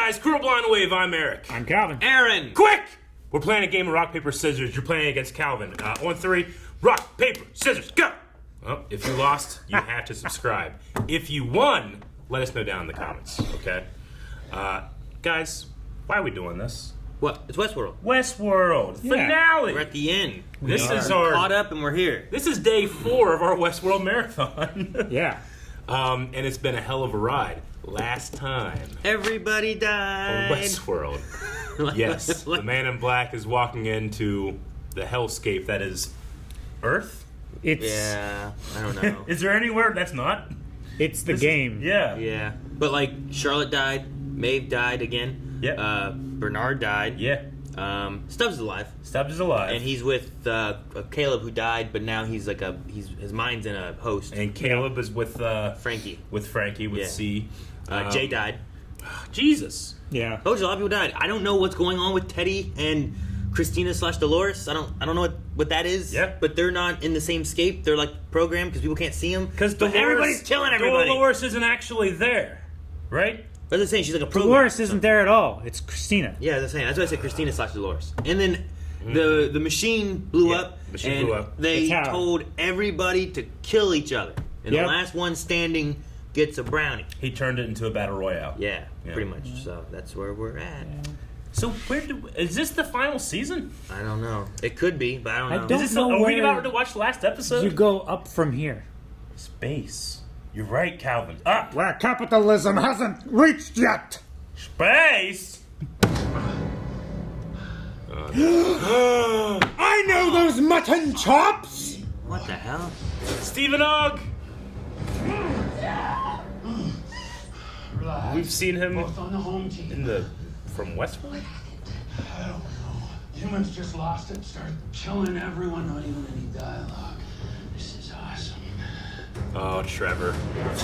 guys, Cruel Blind Wave, I'm Eric. I'm Calvin. Aaron! Quick! We're playing a game of rock, paper, scissors. You're playing against Calvin. On 3, rock, paper, scissors, go! Well, if you lost, you have to subscribe. If you won, let us know down in the comments, okay? Guys, why are we doing this? What? It's Westworld. Westworld finale! We're at the end. This is We're our... caught up and we're here. This is day 4 of our Westworld marathon. Yeah. And it's been a hell of a ride. Last time Everybody on died. Westworld. Yes, the man in black is walking into the hellscape that is Earth. It's Yeah, I don't know. Is there anywhere that's not? it's the game. Yeah. Yeah. But like, Charlotte died. Maeve died again. Yeah. Bernard died. Yeah. Stubbs is alive. Stubbs is alive. And he's with Caleb, who died, but now he's like his mind's in a host. And Caleb is with Frankie. with Yeah. C. Jay died. Jesus. Yeah. Told you, a lot of people died. I don't know what's going on with Teddy and Christina/Dolores. I don't know what that is. Yeah. But they're not in the same scape. They're like programmed because people can't see them. Because everybody's killing everybody. Dolores isn't actually there, right? That's what I'm saying. She's like a program. Dolores isn't there at all. It's Christina. Yeah, that's what I'm saying. That's why I said Christina/Dolores. And then the machine blew Yeah, up. machine and blew up. they The tower. told everybody to kill each other. And Yep. the last one standing gets a brownie. He turned it into a battle royale. Yeah, Yeah. pretty much. So that's where we're at. So is this the final season? I don't know. It could be, but I don't I know. don't- Is this know are we where about to watch the last episode? You go up from here. Space. You're right, Calvin. Up. Where capitalism hasn't reached yet. Space. I know those mutton chops. What the hell? Stephen Ogg. We've seen him Both on the home team. from Westworld. I don't know. Humans just lost it. Started killing everyone. Not even any dialogue. This is awesome. Oh, Trevor.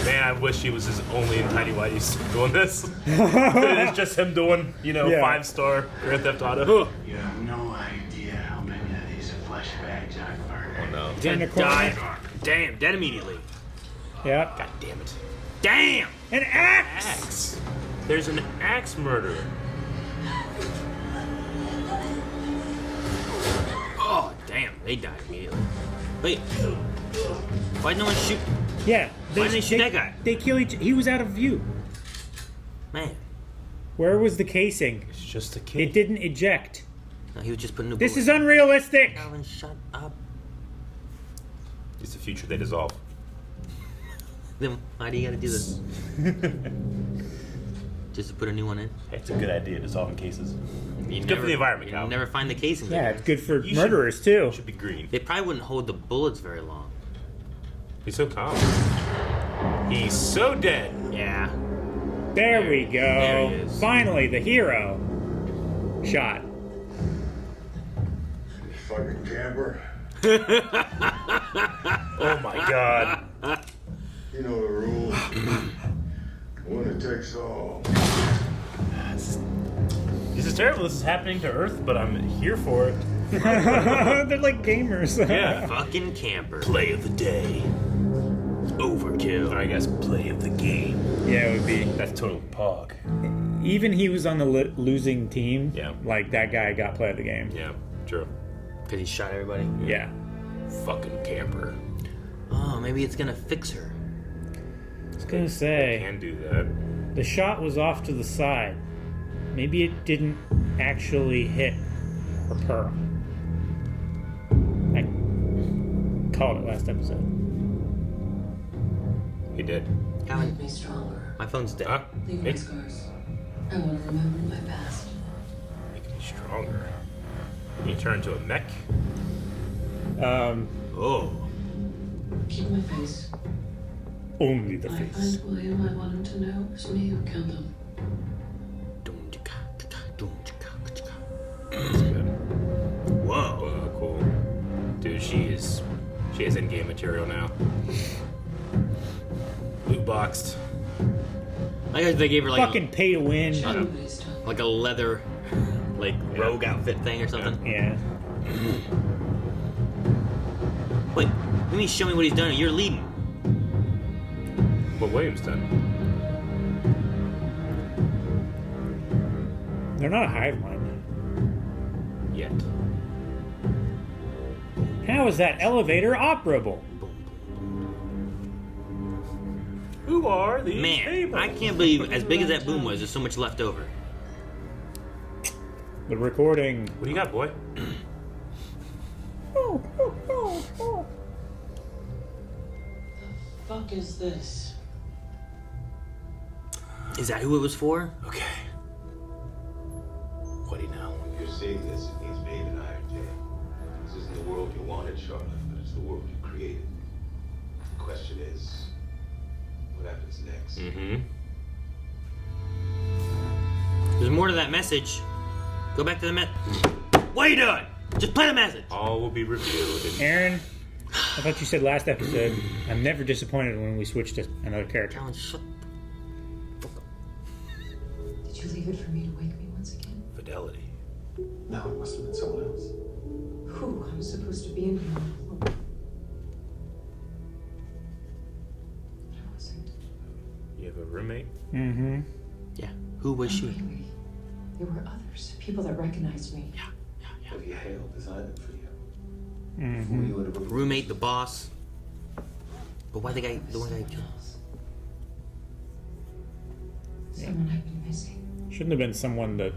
Man, I wish he was his only in Tiny Whitey's doing this. It's just him doing, Yeah. 5-star Grand Theft Auto. You have no idea how many of these flesh bags I've murdered. No. In the corner. Die. Damn, dead immediately. Yeah. God damn it. Damn! An axe. Axe. There's an axe murderer. Oh, damn, they died immediately. Wait. Why'd no one shoot? Yeah. Why didn't they shoot that guy? They kill each. He was out of view. Man. Where was the casing? It's just a kid. It didn't eject. No, he was just putting new This bullets. is unrealistic. Calvin, shut up. It's the future they dissolve. Then why do you gotta do this? Just to put a new one in? It's a good idea, dissolving cases. You It's good for the environment, You Calvin. never find the casing. Yeah, it's good for You murderers too. Should be green. They probably wouldn't hold the bullets very long. He's so calm. He's so dead. Yeah. There we go. There he is. Finally, the hero shot. You fucking camper. Oh my god. You know the rules. Winner takes all. This is terrible. This is happening to Earth, but I'm here for it. They're like gamers. Yeah. Fucking camper. Play of the day. Overkill. Or I guess play of the game. Yeah, it would be. That's total pog. Even he was on the losing team. Yeah. Like that guy got play of the game. Yeah, true. Because he shot everybody. Yeah. Fucking camper. Oh, maybe it's gonna fix her. I was gonna say Can do that. the shot was off to the side. Maybe it didn't actually hit her pearl. I called it last episode. He did. Calvin, Make me stronger. my phone's dead. Huh? Leave my Make, scars. I want to remember my past. make me stronger. You turn into a mech? Oh. Keep my face. Only the I face. find William, I want him to know it's me who killed him. That's good. Whoa. Whoa, cool. Dude, she has in-game material now. Loot boxed. I guess they gave her like Fucking pay to win. Show me what he's done. like a leather, like rogue outfit thing or something. Yeah. Wait, you mean show me what he's done? You're leading. What Williams done? They're not a hive mind. Yet. How is that elevator operable? Who are these Man, people? I can't believe as big as that boom was, there's so much left over. The recording. What do you got, boy? Fuck is this? Is that who it was for? Okay. What do you know? You're seeing this, it means Babe and I are dead. This isn't the world you wanted, Charlotte, but it's the world you created. The question is, what happens next? Mm-hmm. There's more to that message. Go back to the What are you doing? Just play the message. All will be revealed. Aaron, I thought you said last episode, I'm never disappointed when we switch to another character. Alan, shut Did you leave it for me to wake me once again? Fidelity. No, it must have been someone else. Who? I'm supposed to be in here. But I wasn't. You have a roommate? Mm-hmm. Yeah. Who was she? Maybe there were others, people that recognized me. Have you Hale designed it for you? Mm-hmm. Were you in a room? Roommate, the boss. But why the one guy killed? Someone I've been missing. Shouldn't have been someone that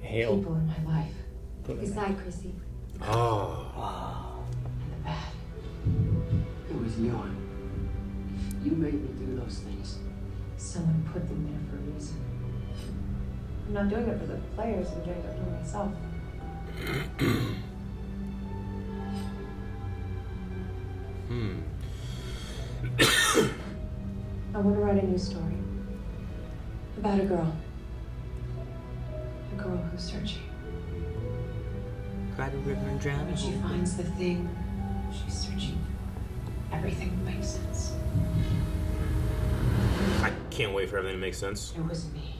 hailed. People in my life. Put in His there. side, Chrissy. Oh. And the bad. It was you. You made me do those things. Someone put them there for a reason. I'm not doing it for the players, I'm doing it for myself. I want to write a new story. About a girl. A girl who's searching. Cried a river and drowned. When she finds the thing she's searching for, everything will make sense. I can't wait for everything to make sense. It was me.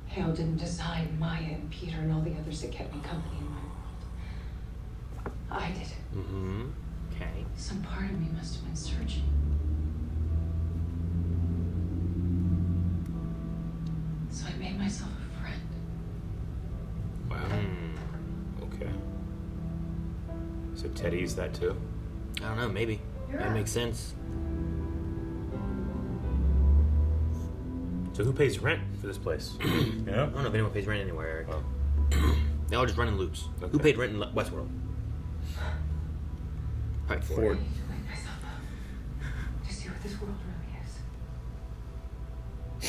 Hale didn't design Maya and Peter and all the others that kept me company in my world. I did it. Mm-hmm. Okay. Some part of me must have been searching. So I made myself a friend. Wow. Okay. So Teddy's that too? I don't know, maybe. That makes sense. So who pays rent for this place? I don't know if anyone pays rent anywhere, Eric. Oh. They all just run in loops. Okay. Who paid rent in Westworld? Right, Ford. I need to wake myself up to see what this world really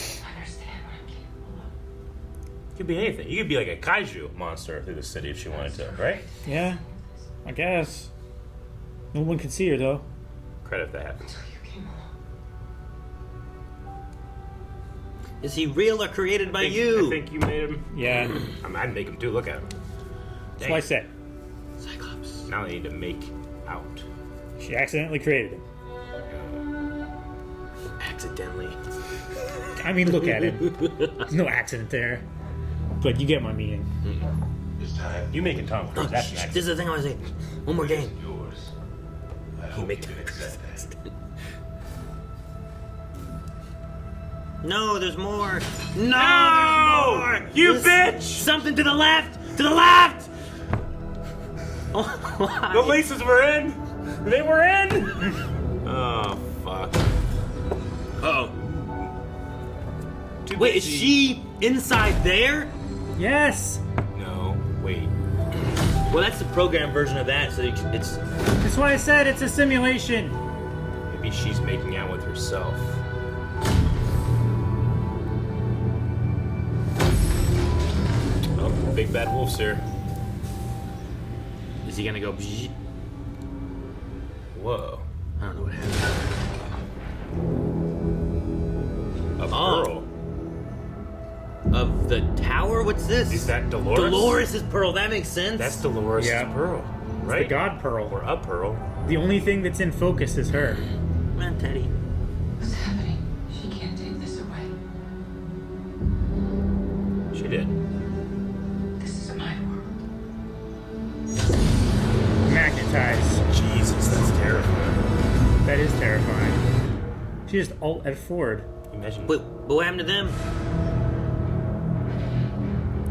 is. Understand what I'm capable of. It could be anything. You could be like a kaiju monster through the city if she wanted to, right? Yeah, I guess. No one can see her, though. Credit if that happens. Until you came along. Is he real or created by I you? think you made him. Yeah, I'd make him too. Look at him. that's what I said. Cyclops. Now they need to make out. She accidentally created him. Accidentally. I mean, look at him. There's no accident there. But you get my meaning. It's time. You making Tom Cruise? That's an This accident. is the thing I was saying. One more game. Yours. I You hope make you accept that. No, there's more. No, No! there's more. You There's bitch! Something to the left. To the left. Oh, The laces were in. They were in. Oh fuck. oh. Too Wait, is busy. she inside there? Yes! No. Wait. Well, that's the program version of that. So it's. That's why I said it's a simulation. Maybe she's making out with herself. Oh, big bad wolf's here. Is he gonna go? Bzz? Whoa. I don't know what happened. A Oh. pearl. Of the tower? What's this? Is that Dolores? Dolores' pearl. That makes sense. That's Dolores' Yeah. pearl, The right? God Pearl. Or a pearl. The only thing that's in focus is her. Man, Teddy. What's happening? She can't take this away. She did. This is my world. Magnetized. Jesus, that's terrifying. That is terrifying. She just alt F forward. Imagine. Wait, but what happened to them?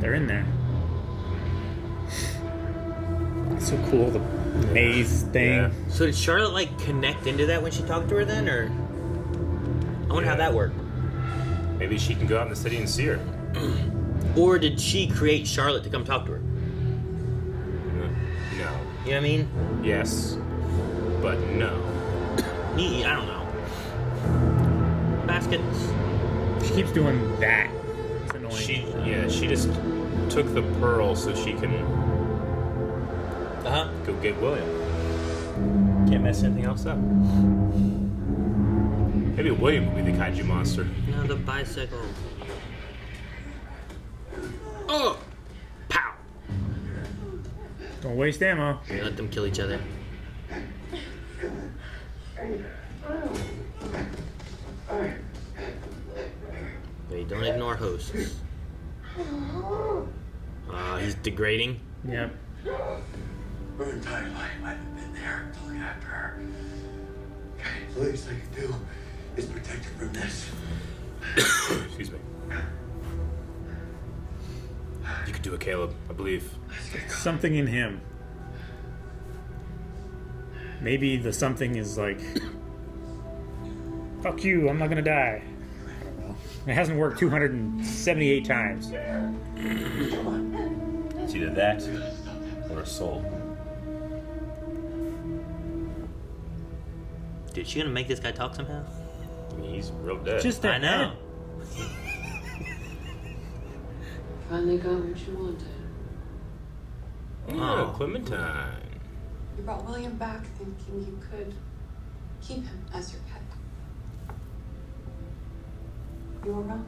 They're in there. It's so cool, the maze thing. Yeah. So did Charlotte like connect into that when she talked to her then, or I wonder how that worked? Maybe she can go out in the city and see her. Or did she create Charlotte to come talk to her? No. You know what I mean? Yes. But no. I don't know. Baskets. She keeps doing that. It's annoying. She just took the pearl so she can go get William. Can't mess anything else up. Maybe William will be the kaiju monster. No, the bicycle. Oh! Pow! Don't waste ammo. Let them kill each other. Okay, don't ignore hosts. He's degrading. Yep. Her entire life I've been there to look after her. Okay, the least I can do is protect her from this. Excuse me. You could do it, Caleb, I believe. Something in him. Maybe the something is like, fuck you, I'm not gonna die. I don't know. It hasn't worked 278 times. It's either that or a soul. Dude, she gonna make this guy talk somehow? I mean, he's real dead. Just I know. Finally got what you wanted. Oh, Clementine. You brought William back thinking you could keep him as your pet. You were wrong.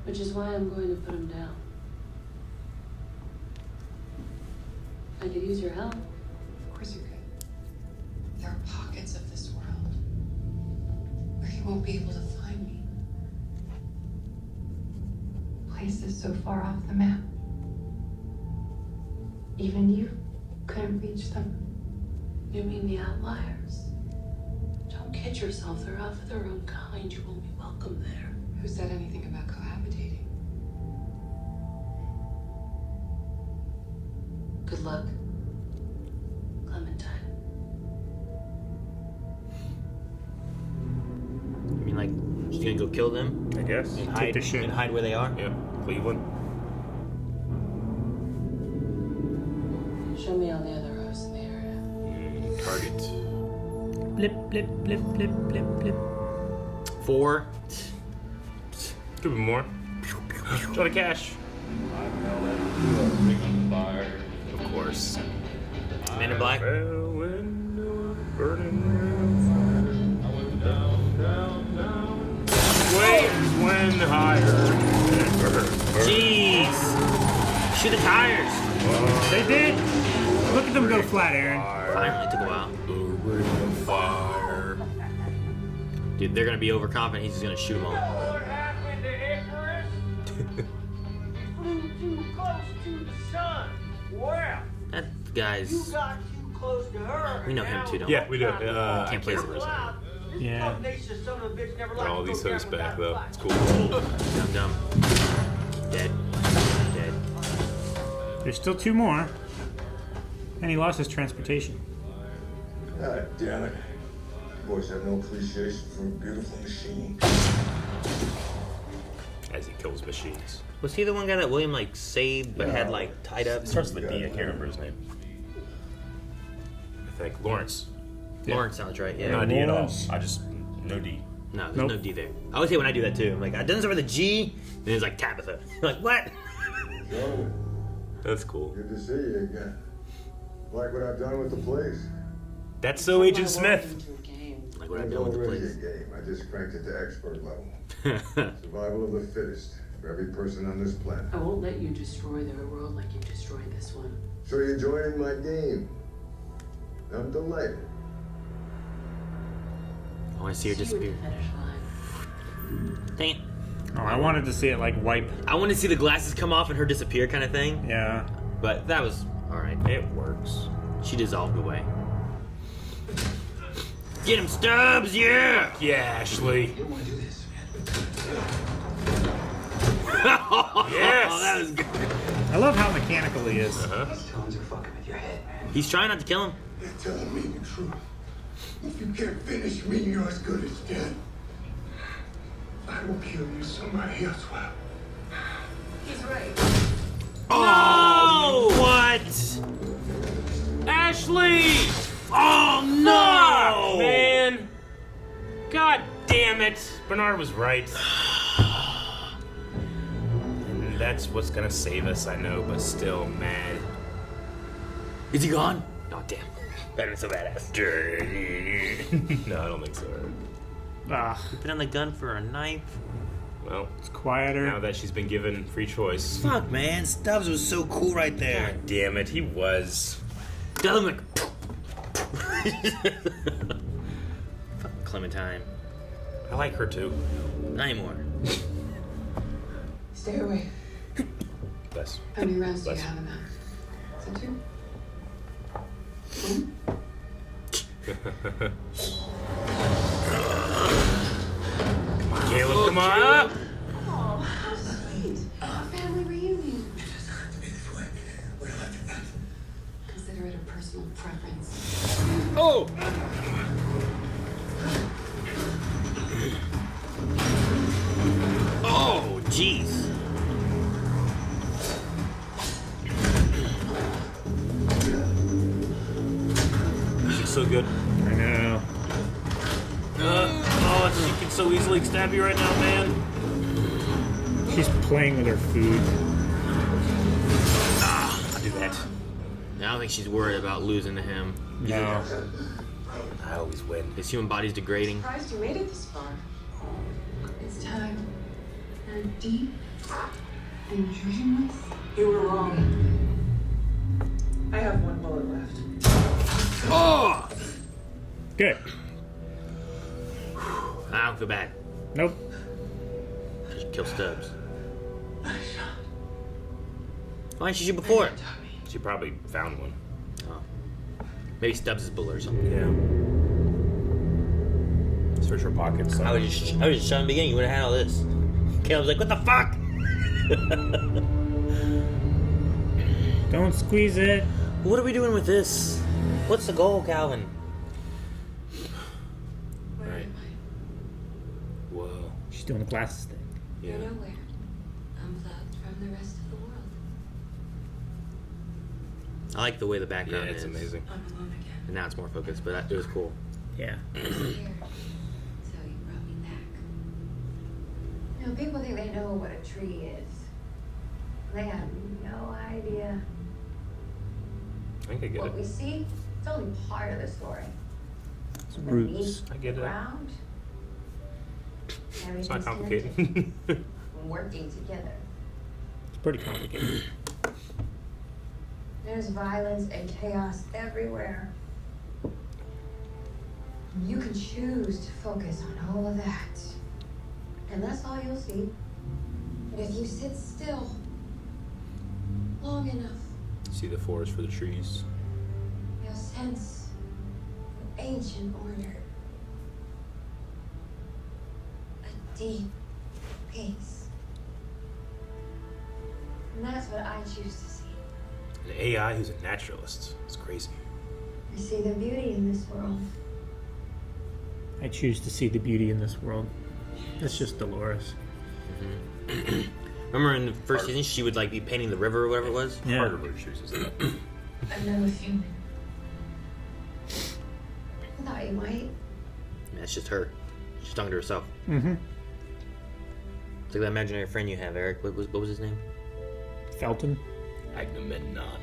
Which is why I'm going to put him down. I could use your help. Of course you could. There are pockets of this world where he won't be able to find me. Places so far off the map. Even you couldn't reach them. You mean the outliers? Don't kid yourself. They're out for their own kind. You won't be welcome there. Who said anything about cohabitating? Good luck, Clementine. You mean like she's gonna go kill them I guess. and Take the shit. hide where they are? Yeah, Cleveland. Show me all the other hosts in the area. Target. Blip, blip, blip, blip, blip, blip. 4. Could be more. Try to cash. Of course. Men in Black. Waves when higher. Jeez! Shoot the tires! They did! Look at them go flat, Aaron. Finally, took a while. Fire. Dude, they're gonna be overconfident. He's just gonna shoot them all. What happened to Icarus? Flew too close to the sun. Well, That you guy's. got too close to her. We know him too, don't we? Yeah, we do. I Can't can't play remember his name. Yeah. Got all these hosts back though. It's cool. Dumb dumb. Dead. Dead. There's still 2 more. And he lost his transportation. God damn it. Boys have no appreciation for a beautiful machine. As he kills machines. Was he the one guy that William like saved but had like tied up? It starts with a D. I can't remember his name. I think Lawrence. Lawrence sounds right. Yeah. Not D at all. Lawrence. I just no D. No, there's Nope. no D there. I always hate when I do that too. I'm like, I done this over the G, and it's like Tabitha. Like what? So, That's cool. good to see you again. Like what I've done with the place. That's so Agent Smith. Like what I've done with the Already a place. game. I just cranked it to expert level. Survival of the fittest for every person on this planet. I won't let you destroy their world like you destroyed this one. So you're joining my game. I'm delighted. I want to see her disappear. Dang it. Oh, I wanted to see it like wipe. I want to see the glasses come off and her disappear kind of thing. Yeah. But that was alright. It works. She dissolved away. Get him, Stubbs! Yeah! Yeah, Ashley. Oh, Yes! that was good. I love how mechanical he is. Uh-huh. These tones are fucking with your head, man. He's trying not to kill him. They're telling me the truth. If you can't finish me, you're as good as dead. I will kill you, somebody else will. He's right. Oh! What? Ashley! Oh no! Man! God damn it! Bernard was right. And that's what's gonna save us, I know, but still mad. Is he gone? Oh damn. Better than so badass. No, I don't think so. Ah, Put on the gun for a knife. Well, it's quieter. now that she's been given free choice. Fuck, man. Stubbs was so cool right there. God damn it, he was. Tell him like. Fucking Clementine. I like her too. Not anymore. Stay away. Bless. How many rounds do you Bless. have in that? Is it 2? Caleb, come on! Oh, how sweet. A family reunion. It doesn't have to be this way. We don't have to end. Consider it a personal preference. Oh! Oh, jeez. Music's so good. I know. Oh, she can so easily stab you right now, man. She's playing with her food. I'll do that. I don't think she's worried about losing to him. No. I always win. His human body's degrading. Surprised you made it this far. It's time for deep and dreamless. You were wrong. I have one bullet left. Oh! Good. I don't feel bad. Nope. Just kill Stubbs. Why didn't she shoot before? She probably found one. Oh. Maybe Stubbs' bullet or something. Yeah. Search her pockets. I was just shot in the beginning. You would have had all this. Caleb's like, what the fuck? Don't squeeze it. What are we doing with this? What's the goal, Calvin? Where Right. am I? Whoa. She's doing the glasses thing. Yeah. You're nowhere. Unplugged from the rest of the world. I like the way the Yeah, background it's is. amazing. I'm alone again. And now it's more focused, but it was cool. Yeah. Here. So you brought me back. You know, people think they know what a tree is. They have no idea. I think I get What it. we see, it's only part of the story. It's roots. I get it. Ground. It's not Everything's complicated. connected and working together. It's pretty complicated. There's violence and chaos everywhere. You can choose to focus on all of that. And that's all you'll see. But if you sit still long enough, See the forest for the trees. you'll sense an ancient order. A deep peace. And that's what I choose to see. An AI who's a naturalist. It's crazy. I see the beauty in this world. I choose to see the beauty in this world. That's just Dolores. Remember in the first season, she would like be painting the river or whatever it was? Yeah. Part of her chooses that. I'm not with human. I thought you might. I mean, that's just her. She's talking to herself. Mm-hmm. It's like that imaginary friend you have, Eric. What was his name? Felton. Agamemnon.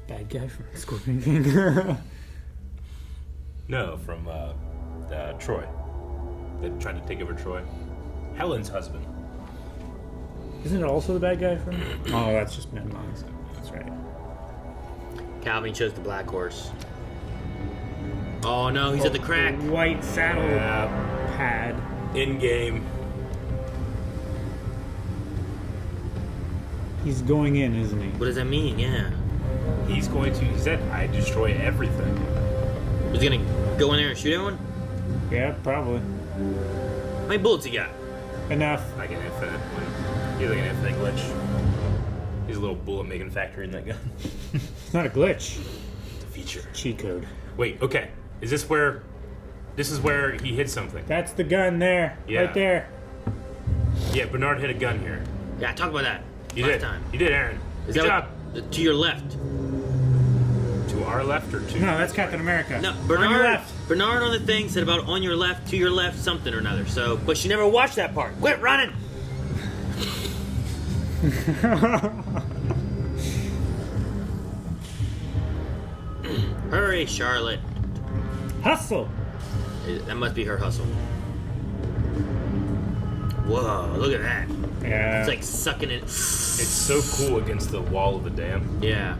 Bad guy from Scorpion King. No, from Troy. They tried to take over Troy. Helen's husband. Isn't it also the bad guy from? Oh, that's just Mad Max. That's right. Calvin chose the black horse. Oh no, he's at the crack. White saddle Yeah. pad. In game. He's going in, isn't he? What does that mean? Yeah. He's going to. He said, "I destroy everything." Was he gonna go in there and shoot everyone? Yeah, probably. How many bullets he got? Enough. Like an infinite one. He's like an infinite glitch. He's a little bullet making factory in that gun. It's not a glitch. It's a feature. Cheat code. Wait, okay. Is this where... This is where he hid something. That's the gun there. Yeah. Right there. Yeah, Bernard hit a gun here. Yeah, talk about that. You Last did. time. You did, Aaron. Is Good that job. what- to your left? To our left or to... No, that's Captain America. No, On your Bernard. left. Bernard on the thing said about on your left, to your left, something or another. So, but she never watched that part. Quit running. Hurry, Charlotte. Hustle. That must be her hustle. Whoa, look at that. Yeah. It's like sucking it. It's so cool against the wall of the dam. Yeah.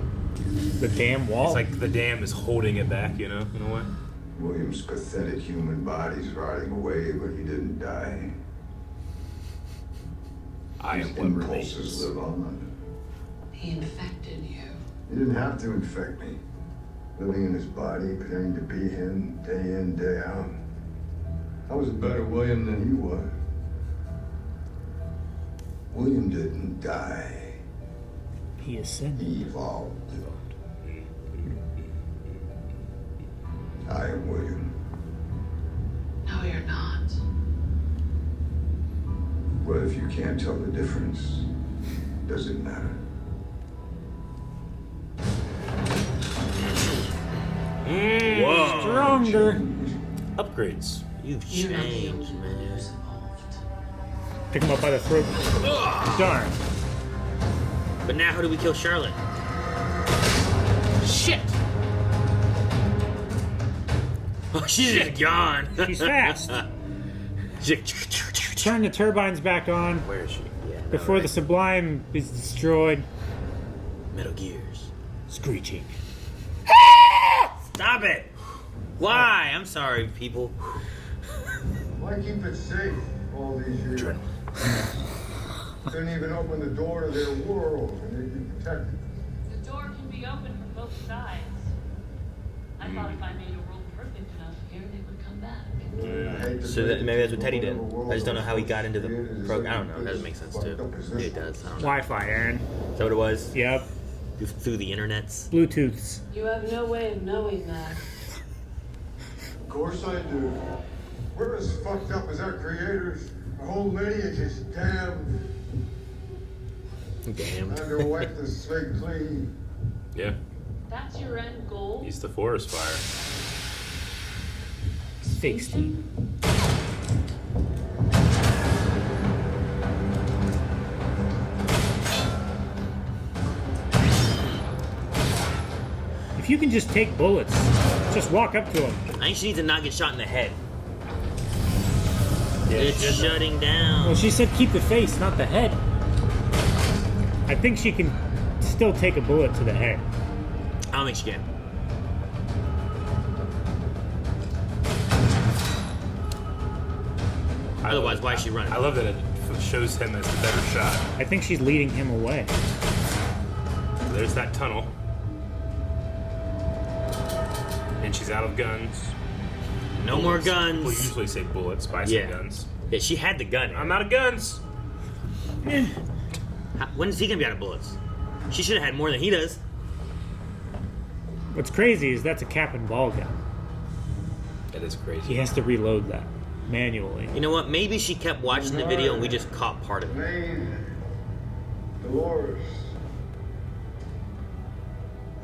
The damn wall. It's like the dam is holding it back, you know, in a way. William's pathetic human body's rotting away, but he didn't die. I His am what impulses remains. live on. He infected you. He didn't have to infect me. Living in his body, pretending to be him, day in, day out. I was a better William than he was. William didn't die. He ascended. He evolved. I am William. No, you're not. Well, if you can't tell the difference, does it matter? Whoa. Stronger. Upgrades. You've You're not the changed, only one man. who's evolved. Pick him up by the throat. Darn. But now, how do we kill Charlotte? Shit! Oh, she's just gone. She's fast. She's like, Turn the turbines back on Where is she? yeah, no, before the right. Sublime is destroyed. Metal Gears. Screeching. Stop it! Why? I'm sorry, people. Why keep it safe all these years? Couldn't even open the door to their world and they'd be protected. The door can be opened from both sides. I thought if I made a world perfect enough here, they would come back. So that, maybe that's what Teddy did. I just don't know how he got into the program. I don't know. That doesn't make sense too. Maybe it does. I don't know. Wi-Fi, Aaron. Is that what it was? Yep. Through the internets. Bluetooths. You have no way of knowing that. Of course I do. We're as fucked up as our creators. Our whole lineage is damned. Damn. Time to wipe the slate clean. Yeah. That's your end goal? He's the forest fire. Fake steam. If you can just take bullets, just walk up to him. I think she needs to not get shot in the head. Yeah, It's she did that. shutting down. Well, she said keep the face, not the head. I think she can still take a bullet to the head. I don't think she can. Otherwise, why is she running? I love that it shows him as the better shot. I think she's leading him away. There's that tunnel. And she's out of guns. No more Bullets. guns. We'll usually say bullets, buy some Yeah. guns. Yeah, she had the gun. I'm out of guns. When is he gonna be out of bullets? She should have had more than he does. What's crazy is that's a cap and ball gun. That is crazy. He has to reload that manually. You know what? Maybe she kept watching the video and we just caught part of it. Maine, Dolores.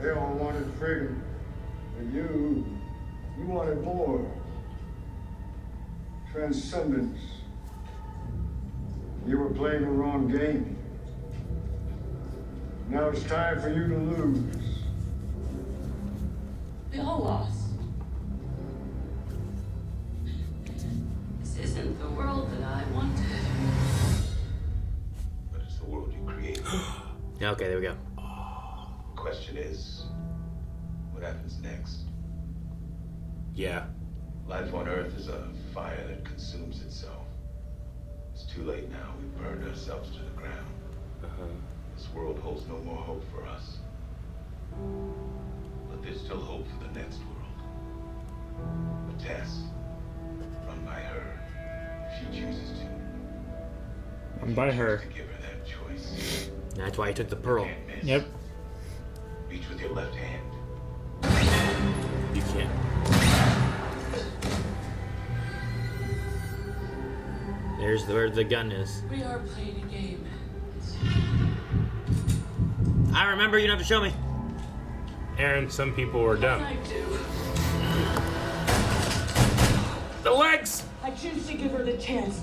They all wanted freedom. But you wanted more. Transcendence. You were playing the wrong game. Now it's time for you to lose. We all lost. This isn't the world that I wanted. But it's the world you created. Yeah, okay, there we go. The question is, what happens next? Yeah. Life on Earth is a fire that consumes itself. It's too late now. We've burned ourselves to the ground. This world holds no more hope for us. But there's still hope for the next world. A test run by her, if she chooses to. I'm by her. To give her that choice. That's why he took the pearl. Yep. Reach with your left hand. You can't. There's where the gun is. We are playing a game. I remember. You don't have to show me. Aaron, some people are dumb. I do. The legs! I choose to give her the chance.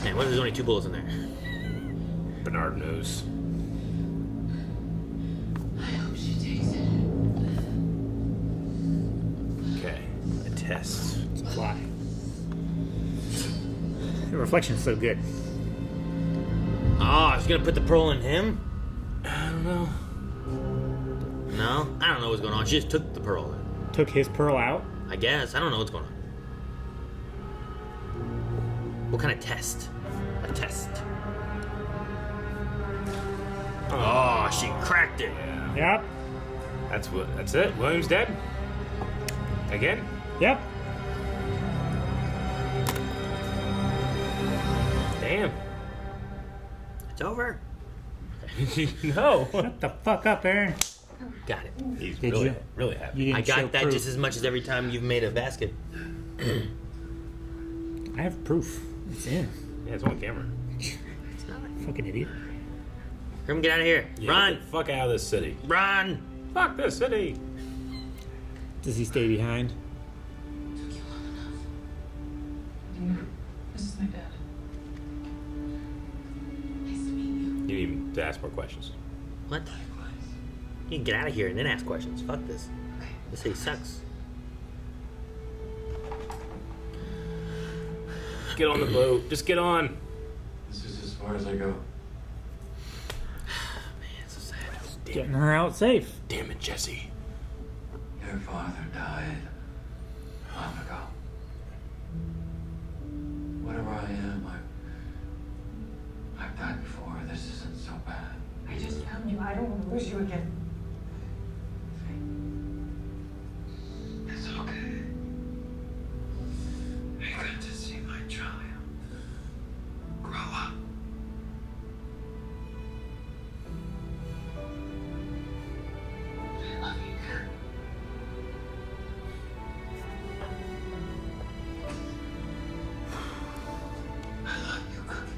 Man, what if there's only 2 bullets in there? Bernard knows. I hope she takes it. Okay, a test. It's a fly. The reflection's so good. Oh, she's gonna put the pearl in him? I don't know. No? I don't know what's going on. She just took the pearl. Took his pearl out. I guess. I don't know what's going on. What kind of test? A test. Oh, she cracked it. Yep. That's it. William's dead. Again? Yep. Damn. It's over. No. Shut the fuck up, Aaron. Got it. He's Did really, you? really happy. You didn't I show got that proof. just as much as every time you've made a basket. I have proof. It's in. Yeah, it's on camera. Fucking idiot. Come get out of here. Yeah, Run. get the fuck out of this city. Run. Fuck this city. Does he stay behind? This is my dad. Nice to meet you. You need him to ask more questions. What? You can get out of here and then ask questions. Fuck this. Okay. This city sucks. Get on the boat. Just get on. This is as far as I go. Man, so sad. Getting her out safe. Damn it, Jesse. Your father died long ago. Whatever I am, I've died before. This isn't so bad. I just found you. I don't want to lose you again. It's okay. I got to see my child grow up. I love you, Kurt. I love you, Kurt.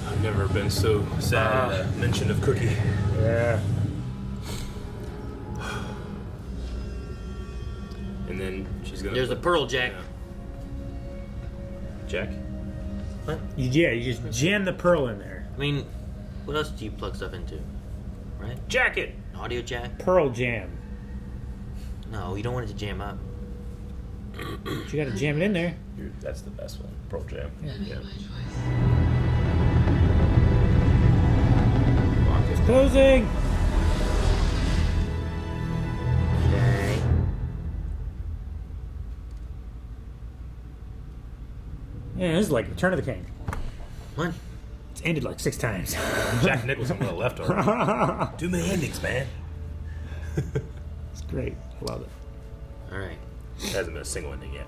I've never been so sad at the mention of Cookie. Yeah. And then she's gonna. There's a pearl, Jack. Jack? What? Yeah, you just jam the pearl in there. I mean, what else do you plug stuff into? Right? Jacket! An audio jack? Pearl jam. No, you don't want it to jam up. But you gotta jam it in there. That's the best one. Pearl Jam. I made my choice. It's closing. Okay. Yeah, this is like Return of the King. What? It's ended like 6 times. Jack Nicholson would have left already. Too many endings, man. It's great. I love it. Alright. There hasn't been a single ending yet.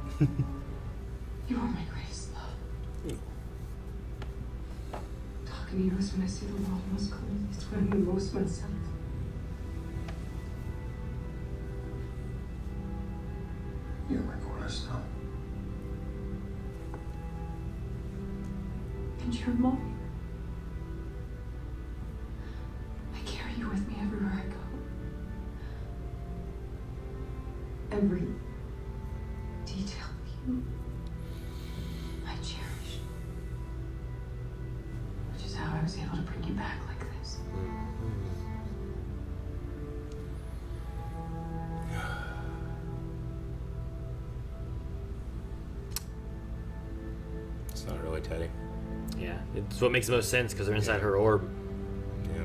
You are my greatest love. Talking to you is when I see the world most clearly. It's when I'm the most myself. You're my cornerstone. And you're mine. I carry you with me everywhere I go. Every detail of you, I cherish. Which is how I was able to bring you back like this. It's not really Teddy. Yeah. It's what makes the most sense because they're inside her orb. Yeah.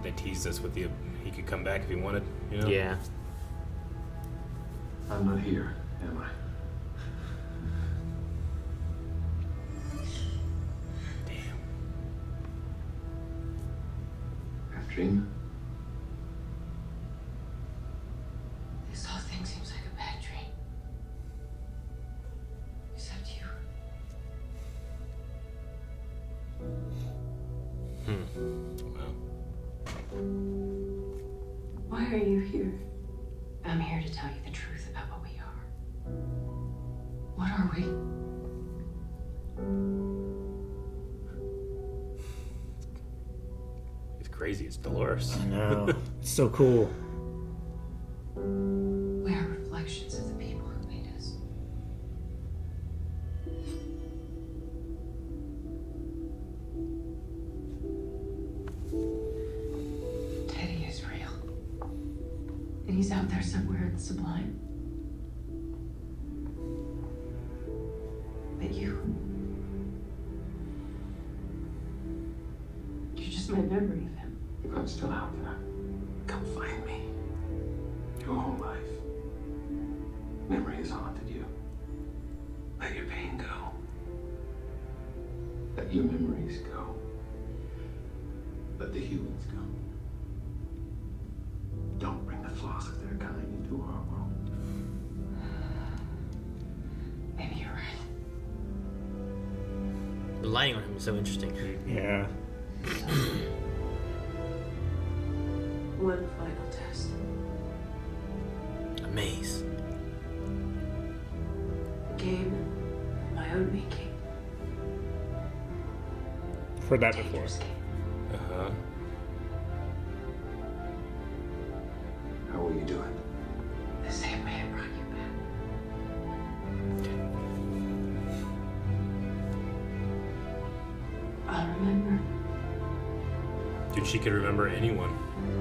They teased us with the he could come back if he wanted, you know? Yeah. I'm not here, am I? Damn. dream? This whole thing seems like a bad dream. Except you. Well, Why are you here? I'm here to tell you the truth about what we are. What are we? it's crazy. It's Dolores. I know. It's so cool. We are reflections of the people who made us. Teddy is real. And he's out there somewhere in the sublime. But you're just my memory of him. If I'm still out there, come find me. Your whole life. Memory has haunted you. Let your pain go. Let your memories go. Let the humans go. Don't bring the flaws of their kind into our world. Maybe you're right. The lighting on him is so interesting. Yeah. One final test. A maze. A game of my own making. Heard that before. Dangerous game. Uh-huh. How will you do it? The same way I brought you back. I'll remember. Dude, she could remember anyone.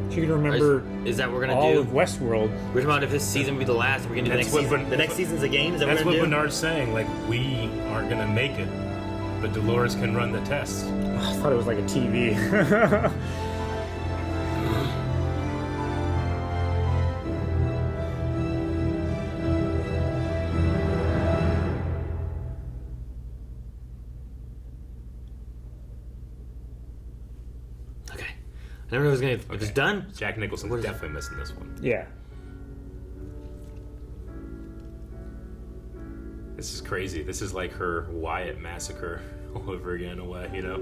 She can remember Is that what we're gonna all do? of Westworld. We're talking about if this season will be the last. We're gonna do the That's next what season. Ben- The next season's a game. Is that That's what what we're gonna do? Bernard's saying. Like, we aren't gonna make it, but Dolores can run the test. I thought it was like a TV. Okay. I never know who's gonna. If it's done. Jack Nicholson's definitely missing this one. Yeah. This is crazy. This is like her Wyatt massacre all over again in a way, you know?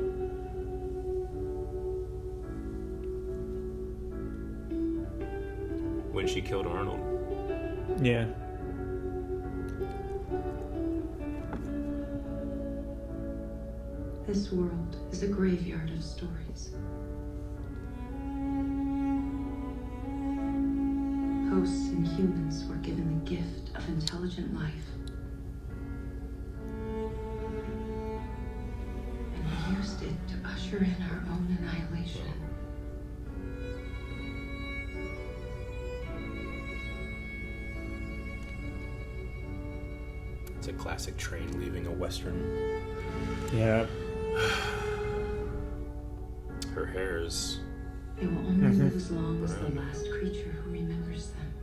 When she killed Arnold. Yeah. This world is a graveyard of stories. Hosts and humans were given the gift of intelligent life. And we used it to usher in our own annihilation. It's a classic train leaving a western. Yeah. Her hair is... They will only live as long as the last creature who remembers them.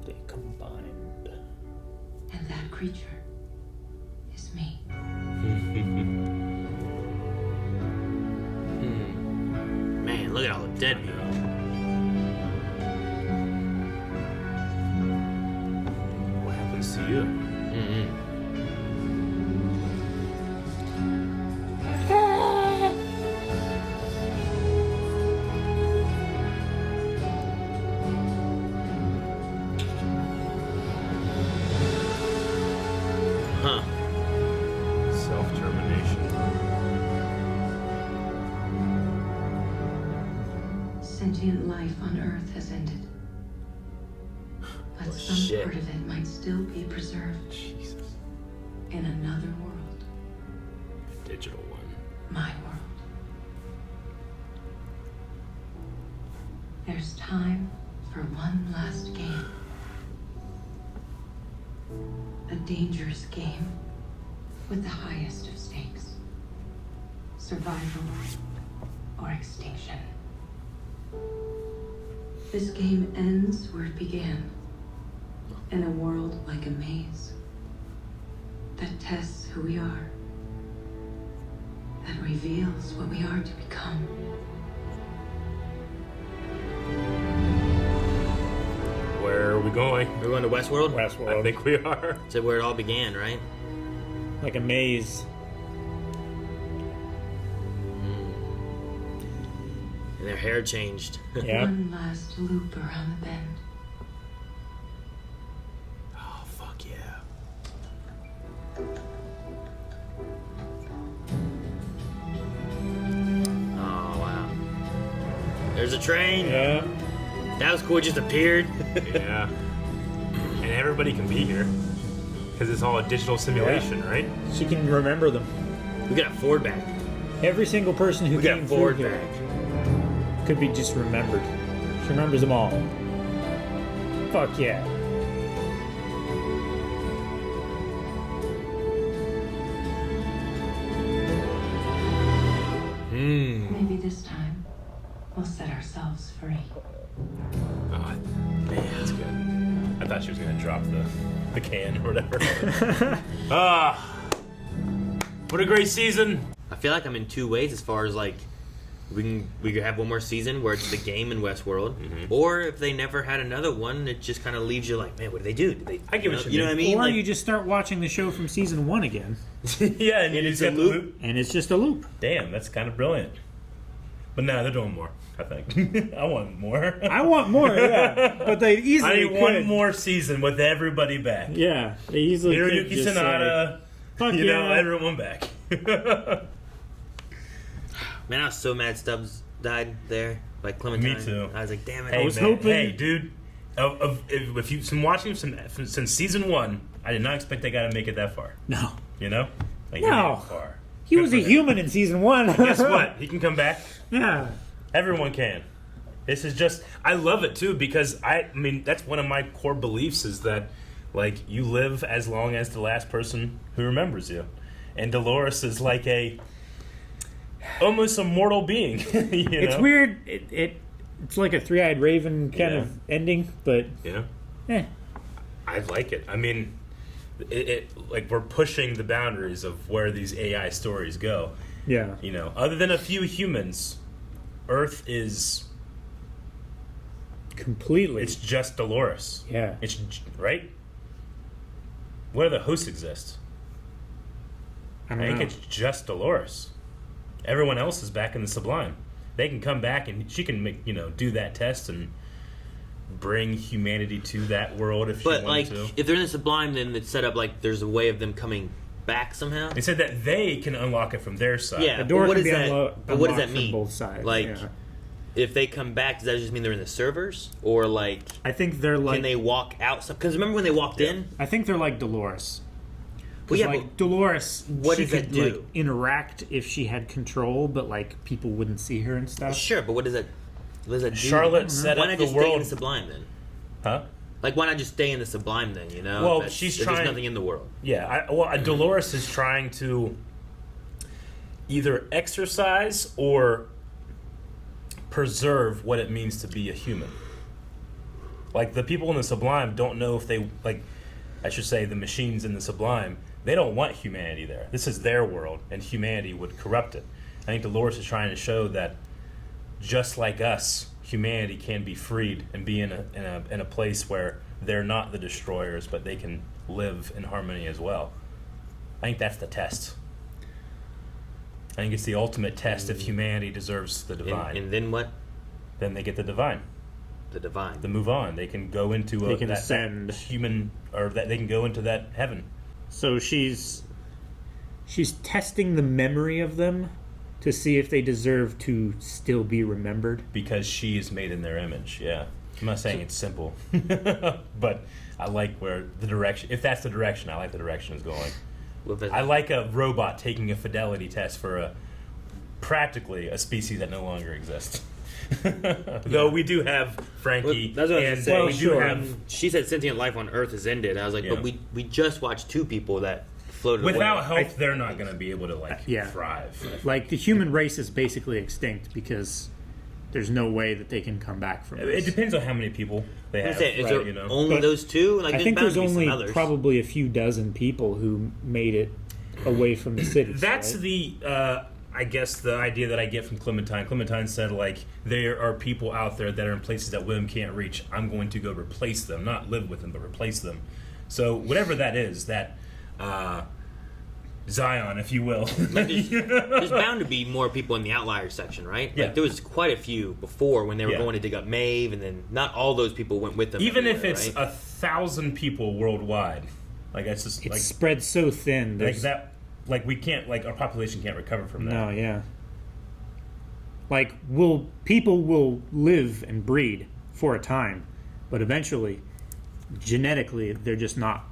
They combined. And that creature is me. Man, look at all the dead people. What happens to you? Huh. Self-termination. Sentient life on Earth has ended. But some shit. part of it might still be preserved Jesus. in another world. A digital one. My world. There's time for one last game. A dangerous game with the highest of stakes. Survival or extinction. This game ends where it began. In a world like a maze. That tests who we are. That reveals what we are to become. we going? We're going to Westworld? Westworld. I think we are. That's where it all began, right? Like a maze. And their hair changed. Yeah. One last loop around the bend. Oh, fuck yeah. Oh, wow. There's a train. Yeah. That was cool. It just appeared. Yeah. And everybody can be here. Because it's all a digital simulation, right? She can remember them. We got Ford back. Every single person who We got came through Ford here back. could be just remembered. She remembers them all. Fuck yeah. Maybe this time we'll set ourselves free. Oh, man, that's good. I thought she was going to drop the can or whatever. What a great season. I feel like I'm in two ways as far as like we could have one more season where it's the game in Westworld, or if they never had another one, it just kind of leaves you like, man, what did they do? Did they? I get what you You know what I mean? Or Like, you just start watching the show from season 1 again, Yeah, and it's you a got the loop. and it's just a loop. Damn, that's kind of brilliant. But now they're doing more, I think. I want more. I want more, yeah. But they easily I need could. one more season with everybody back. Yeah, they easily could Hiroyuki just Sanada, Fuck you know, yeah. everyone back. Man, I was so mad Stubbs died there, like Clementine. Me too. I was like, damn it. Hey, was man, hoping- hey, dude. If you've been watching since season 1, I did not expect they got to make it that far. No. You know? Like, No. he made it far. He Good was for a him. human in season 1. Guess what? He can come back. Yeah. Everyone can. This is just, I love it too, because I mean, that's one of my core beliefs is that, like, you live as long as the last person who remembers you. And Dolores is like almost a mortal being. It's weird. It's like a three-eyed raven kind Yeah. of ending, but Yeah. eh. I like it. I mean, like, we're pushing the boundaries of where these AI stories go. Yeah. You know, other than a few humans, Earth is, Completely. it's just Dolores. Yeah. It's, right? Where the hosts exist. I I don't think know. it's just Dolores. Everyone else is back in the Sublime. They can come back and she can make, do that test and bring humanity to that world if she But wanted like, to. if they're in the Sublime, then it's set up like there's a way of them coming back somehow. They said that they can unlock it from their side. Yeah, The door but what can does be that? But what does that unlocked mean? from both sides. Like, yeah. if they come back, does that just mean they're in the servers, or like, I think they're like can they walk out? Because remember when they walked in? I think they're like Dolores. Well, yeah, like but Dolores, what she does that could, do? like, interact if she had control, but like people wouldn't see her and stuff. sure, but what does that? What does that do? Charlotte set Why up not the just stay in world. the Sublime then? Huh? Like, why not just stay in the Sublime then? You know, Well, if she's if there's trying- nothing in the world. Yeah, Dolores is trying to either exercise or preserve what it means to be a human. Like, the people in the Sublime don't know if they, like, I should say the machines in the Sublime, they don't want humanity there. This is their world, and humanity would corrupt it. I think Dolores is trying to show that just like us, humanity can be freed and be in a place where they're not the destroyers, but they can live in harmony as well. I think that's the test. I think it's the ultimate test if humanity deserves the divine. And then what? Then they get the divine. The divine. They move on. They can go into They can that ascend. human, or that they can go into that heaven. So she's testing the memory of them to see if they deserve to still be remembered. Because she is made in their image, yeah. I'm not saying it's simple, but I like where the direction, if that's the direction, I like the direction it's going. I like a robot taking a fidelity test for practically a species that no longer exists. Though we do have Frankie, That's what I was and gonna say. we do have, She said sentient life on Earth has ended. I was like, Yeah. but we just watched two people that floated without away. help, they're not going to be able to thrive. Like the human race is basically extinct because there's no way that they can come back from It this. depends on how many people they have. Is there you know? only But those two? Like, I think bound there's to be some only others. probably a few dozen people who made it away from the city. That's right? the I guess the idea that I get from Clementine said, like, there are people out there that are in places that William can't reach. I'm going to go replace them, not live with them, but replace them. So whatever that is, that Zion, if you will. There's bound to be more people in the outlier section, right? Yeah. Like, there was quite a few before when they were Yeah. going to dig up Maeve, and then not all those people went with them. Even if everywhere, it's right? 1,000 people worldwide, like it's just It's like spread so thin. like There's, that. Like we can't, like our population can't recover from that. no, yeah. Like, people will live and breed for a time, but eventually, genetically, they're just not.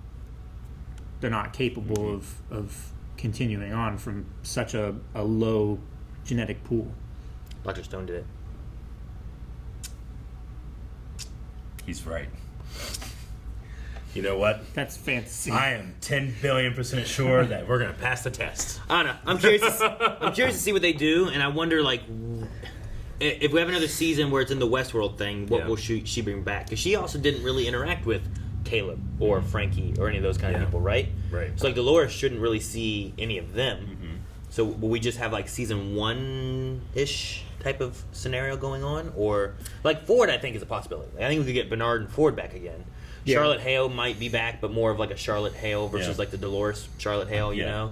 They're not capable of continuing on from such a low genetic pool. Dr. Stone did it. He's right. You know what? That's fantasy. I am 10 billion% sure that we're gonna pass the test. I don't know. I'm curious. I'm curious to see what they do, and I wonder, like, if we have another season where it's in the Westworld thing, what Yeah. will she bring back? Because she also didn't really interact with Caleb or Frankie or any of those kind of Yeah. people, right? Right. So, like, Dolores shouldn't really see any of them. Mm-hmm. So, will we just have like season 1-ish type of scenario going on, or like Ford? I think is a possibility. Like, I think we could get Bernard and Ford back again. Yeah. Charlotte Hale might be back, but more of like a Charlotte Hale versus Yeah. like the Dolores Charlotte Hale. You Yeah. know,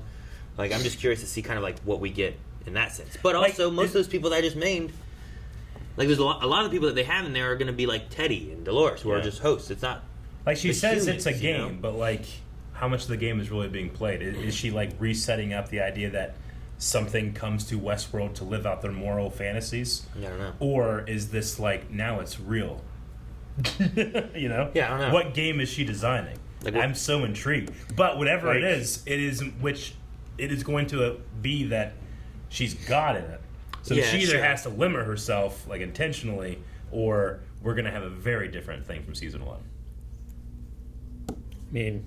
like I'm just curious to see kind of like what we get in that sense. But Like, also, most of those people that I just named, like there's a lot of the people that they have in there are going to be like Teddy and Dolores, who are Yeah. just hosts. It's not Like she the says it's a humans, you game, know? but like how much of the game is really being played? Is she like resetting up the idea that something comes to Westworld to live out their moral fantasies? I don't know. Or is this like now it's real? You know? Yeah, I don't know. What game is she designing? Like what- I'm so intrigued. But whatever Like- it is which it is going to be that she's God in it. So Yeah, she either sure. has to limit herself like intentionally, or we're gonna have a very different thing from season 1. I mean,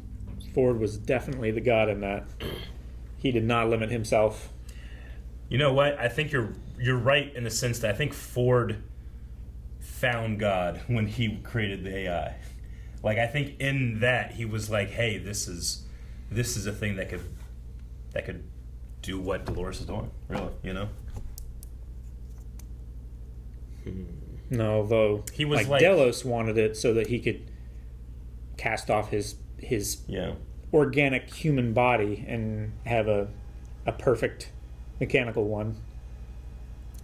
Ford was definitely the god in that. He did not limit himself. You know what? I think you're right in the sense that I think Ford found God when he created the AI. Like I think in that he was like, "Hey, this is a thing that could do what Dolores is doing." Really, you know? No, though He was like- Delos wanted it so that he could cast off his Yeah. organic human body and have a perfect mechanical one.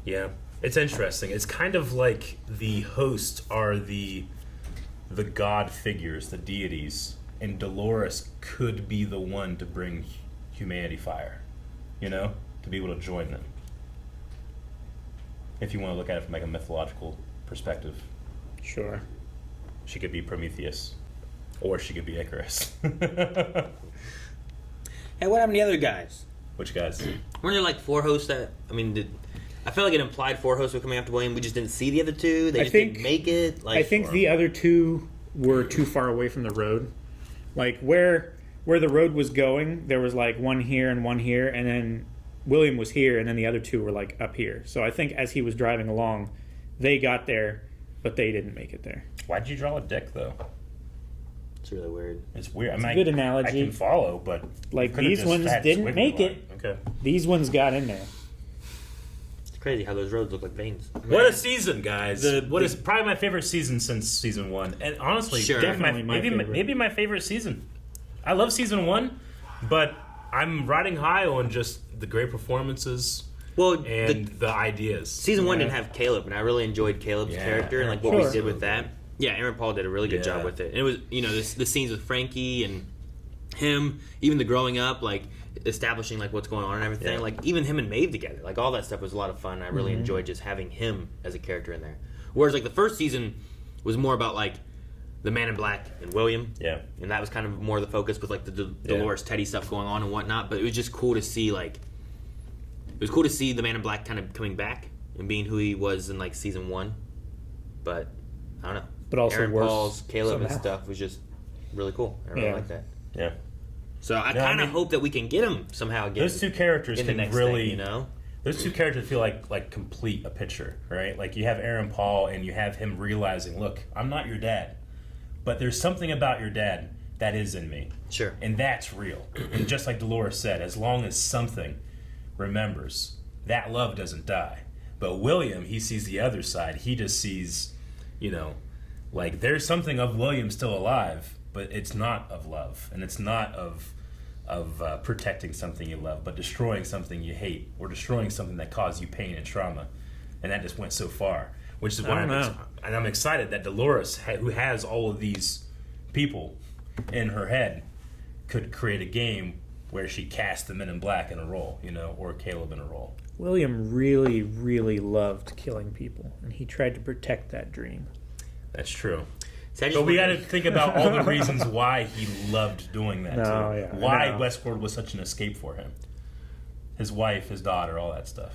Yeah. It's interesting. It's kind of like the hosts are the god figures, the deities, and Dolores could be the one to bring humanity fire, you know, to be able to join them. If you want to look at it from like a mythological perspective, Sure. she could be Prometheus, or she could be Icarus. Hey, what happened to the other guys? Which guys? Weren't there like 4 hosts that? I mean, I felt like it implied 4 hosts were coming after William. We just didn't see the other 2. They I just think- didn't make it. Like, I think the other 2 were too far away from the road. Like where the road was going, there was like one here and one here, and then William was here, and then the other 2 were like up here. So I think as he was driving along, they got there, but they didn't make it there. Why'd you draw a dick though? it's really weird. It's weird. I mean, a good analogy. I can follow, but Like, could've these just ones had didn't squiggly make line. it. Okay. These ones got in there. It's crazy how those roads look like veins. What a season, guys! The- What is probably my favorite season since season 1, and honestly, Sure. Definitely my favorite. maybe my favorite season. I love season 1, but I'm riding high on just the great performances Well, and the ideas. season 1 didn't have Caleb, and I really enjoyed Caleb's Yeah, character and like what Sure. we did with that. Yeah, Aaron Paul did a really good Yeah. job with it. And it was, you know, the scenes with Frankie and him, even the growing up, like establishing like what's going on and everything. Yeah. Like even him and Maeve together, like all that stuff was a lot of fun. I really enjoyed just having him as a character in there. Whereas like the first season was more about like the Man in Black and William. Yeah. And that was kind of more the focus with like the Dolores Teddy stuff going on and whatnot. But it was just cool to see like the Man in Black kind of coming back and being who he was in like season 1. But I don't know. But also Aaron worse Paul's Caleb and somehow. stuff was just really cool. I really Yeah. like that. Yeah. So I No, I kind of mean- hope that we can get him somehow again. Those 2 characters in the can next really, thing, you know. those 2 characters feel like complete a picture, right? Like you have Aaron Paul and you have him realizing, look, I'm not your dad, but there's something about your dad that is in me. Sure. And that's real. And just like Dolores said, as long as something remembers, that love doesn't die. But William, he sees the other side. He just sees, like there's something of William still alive, but it's not of love, and it's not of protecting something you love, but destroying something you hate, or destroying something that caused you pain and trauma. And that just went so far, which is why I'm excited that Dolores, who has all of these people in her head, could create a game where she cast the Men in Black in a role, or Caleb in a role. William really, really loved killing people, and he tried to protect that dream. That's true. See, But we got to think about all the reasons why he loved doing that, too. Yeah, why Westworld was such an escape for him. His wife, his daughter, all that stuff.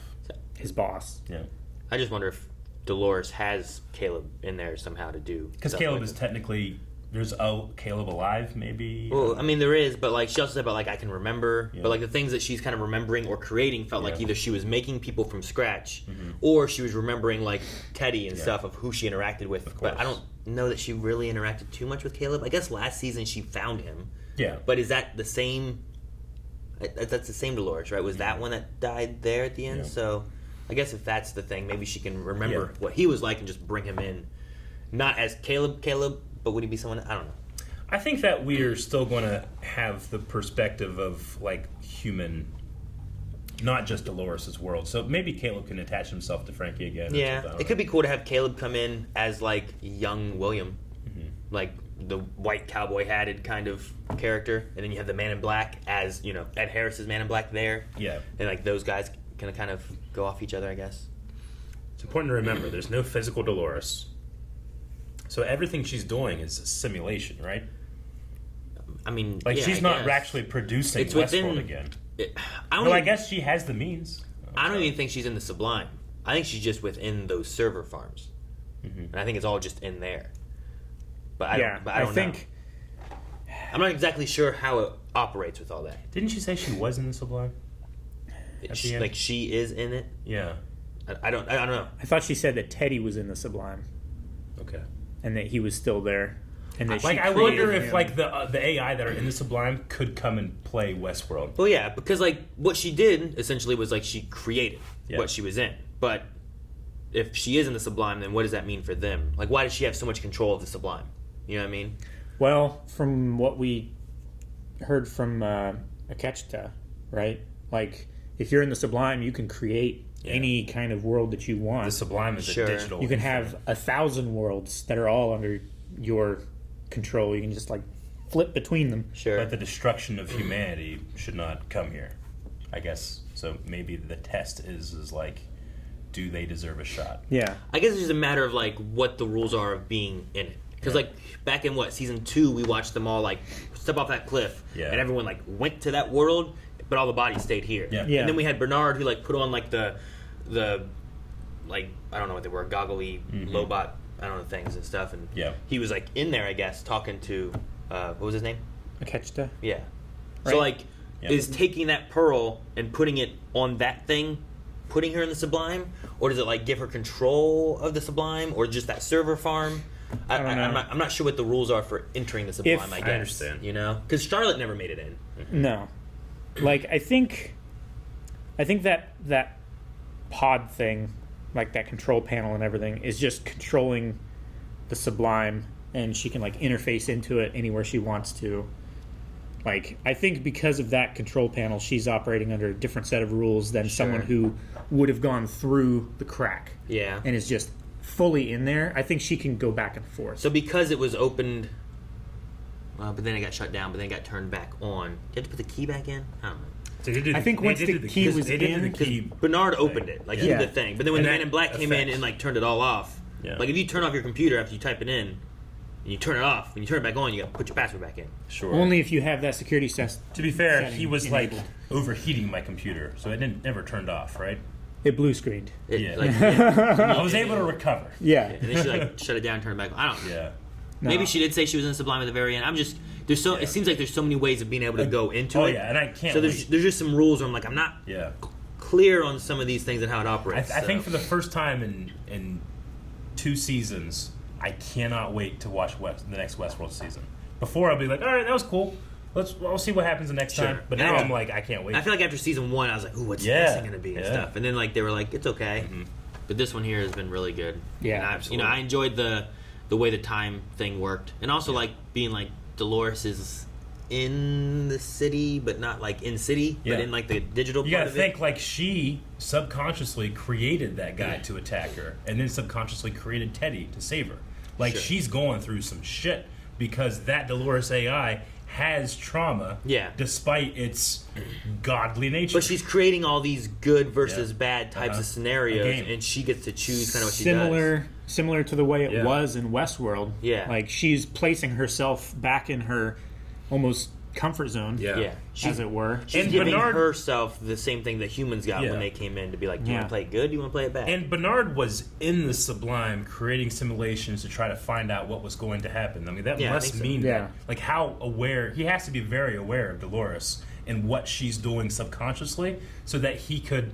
His boss. Yeah. I just wonder if Dolores has Caleb in there somehow to do. Because Caleb is technically... There's Caleb alive, maybe? Well, I mean, there is, but like she also said about like I can remember, but like the things that she's kind of remembering or creating felt like either she was making people from scratch, or she was remembering like Teddy and stuff of who she interacted with. But I don't know that she really interacted too much with Caleb. I guess last season she found him. Yeah. But is that the same? That's the same Dolores, right? Was that one that died there at the end? Yeah. So I guess if that's the thing, maybe she can remember what he was like and just bring him in, not as Caleb. But would he be someone? I don't know. I think that we're still going to have the perspective of like human, not just Dolores' world. So maybe Caleb can attach himself to Frankie again. Yeah, it could be cool to have Caleb come in as like young William, like the white cowboy hatted kind of character, and then you have the Man in Black as Ed Harris's Man in Black there. Yeah, and like those guys can kind of go off each other, I guess. It's important to remember there's no physical Dolores. So everything she's doing is a simulation, right? I mean, like she's not actually producing Westworld again. I guess she has the means. I don't even think she's in the Sublime. I think she's just within those server farms, and I think it's all just in there. But I don't know. I'm not exactly sure how it operates with all that. Didn't she say she was in the Sublime? She is in it. Yeah. I don't know. I thought she said that Teddy was in the Sublime. Okay. And that he was still there. And that I wonder if like the AI that are in the Sublime could come and play Westworld. Well, yeah, because like what she did essentially was like she created what she was in. But if she is in the Sublime, then what does that mean for them? Like, why does she have so much control of the Sublime? You know what I mean? Well, from what we heard from Akechta, right? Like, if you're in the Sublime, you can create any kind of world that you want. The Sublime is a digital. You can have 1,000 worlds that are all under your control. You can just like flip between them. Sure. But the destruction of humanity should not come here, I guess. So maybe the test is like, do they deserve a shot? Yeah. I guess it's just a matter of like what the rules are of being in it. Because like back in season 2, we watched them all like step off that cliff, and everyone like went to that world, but all the bodies stayed here. Yeah. And then we had Bernard who like put on like the like I don't know what they were, goggly Lobot, I don't know, things and stuff, and he was like in there, I guess, talking to what was his name? Akechta. Yeah. Right. So like is taking that pearl and putting it on that thing, putting her in the Sublime, or does it like give her control of the Sublime, or just that server farm? I don't know. I'm not sure what the rules are for entering the Sublime. I guess. I understand. Because Charlotte never made it in. No. Like I think that pod thing, like that control panel and everything, is just controlling the Sublime, and she can like interface into it anywhere she wants to. Like, I think because of that control panel, she's operating under a different set of rules than someone who would have gone through the crack. Yeah. And is just fully in there. I think she can go back and forth. So because it was opened, but then it got shut down, but then it got turned back on. You have to put the key back in? I don't know. So I think once the key was in, Bernard opened it, like he did the thing. But then when the Man in Black came in and like turned it all off, like if you turn off your computer after you type it in, and you turn it off, when you turn it back on, you got to put your password back in. Sure. Only if you have that security system. To be fair, he was like overheating my computer, so it never turned off, right? It blue screened. I was able to recover. Yeah. And then she like shut it down and turned it back on. I don't know. Yeah. Maybe she did say she was in Sublime at the very end. I'm just it seems like there's so many ways of being able to go into it. Oh yeah, and I can't. So there's just some rules where I'm like I'm not clear on some of these things and how it operates. I think for the first time in 2 seasons, I cannot wait to watch the next Westworld season. Before I'll be like, all right, that was cool. We'll see what happens the next time. But now Yeah. I'm like, I can't wait. I feel like after season 1, I was like, ooh, what's the next thing going to be and stuff. And then like they were like, it's okay. But this one here has been really good. Yeah, and absolutely. I enjoyed the way the time thing worked. And also like being like Dolores is in the city, but not like in city, but in like the digital You part gotta of think it. like she subconsciously created that guy to attack her, and then subconsciously created Teddy to save her. Like she's going through some shit because that Dolores AI has trauma, despite its godly nature. But she's creating all these good versus bad types of scenarios, and she gets to choose kind of what she does. Similar to the way it was in Westworld. Yeah. Like, she's placing herself back in her almost comfort zone, as it were. She's And giving Bernard- herself the same thing that humans got when they came in to be like, do you want to play it good? Do you want to play it bad? And Bernard was in the Sublime creating simulations to try to find out what was going to happen. I mean, that Yeah, I must think so. mean Yeah. that. Like, how aware... He has to be very aware of Dolores and what she's doing subconsciously so that he could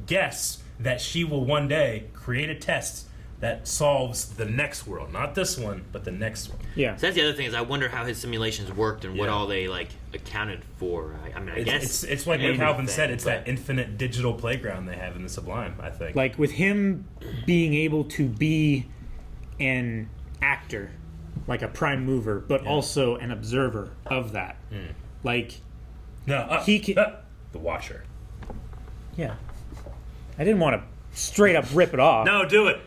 guess that she will one day create a test that solves the next world. Not this one, but the next one. Yeah. So that's the other thing is I wonder how his simulations worked and what Yeah. all they like accounted for. I mean, I guess It's like what Calvin said. It's everything, that infinite digital playground they have in the Sublime, I think. Like, with him being able to be an actor, like a prime mover, but also an observer of that. Like, no, he can... the Watcher. Yeah. I didn't want to straight up rip it off. No, do it.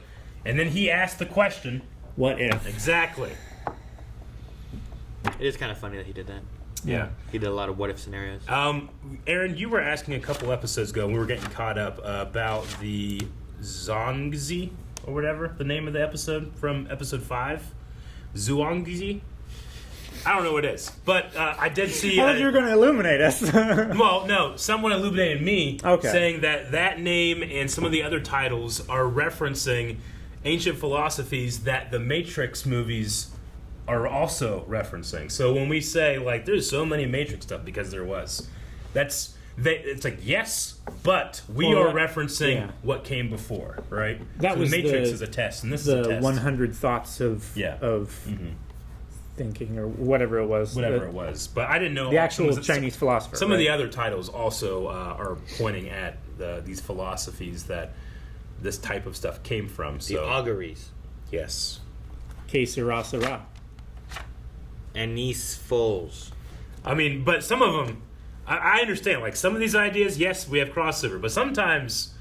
And then he asked the question. What if? Exactly. It is kind of funny that he did that. Yeah. He did a lot of what if scenarios. Aaron, you were asking a couple episodes ago, we were getting caught up about the Zongzi, or whatever, the name of the episode from episode 5. Zhuangzi? I don't know what it is, but I did see... I thought you were going to illuminate us. Well, no, someone illuminated me Okay. saying that name and some of the other titles are referencing ancient philosophies that the Matrix movies are also referencing. So when we say, like, there's so many Matrix stuff, because there was, it's like, yes, but we Well, are referencing yeah. what came before, right? That so was the Matrix the- is a test, and this is a The test. 100 thoughts of thinking, or whatever it was. Whatever it was. But I didn't know... The actual some of Chinese philosopher. Some of the right? other titles also are pointing at these philosophies that this type of stuff came from. The So auguries. yes. Que sera, sera. Anise Foles. I mean, but some of them, I understand. Like, some of these ideas, yes, we have crossover. But sometimes,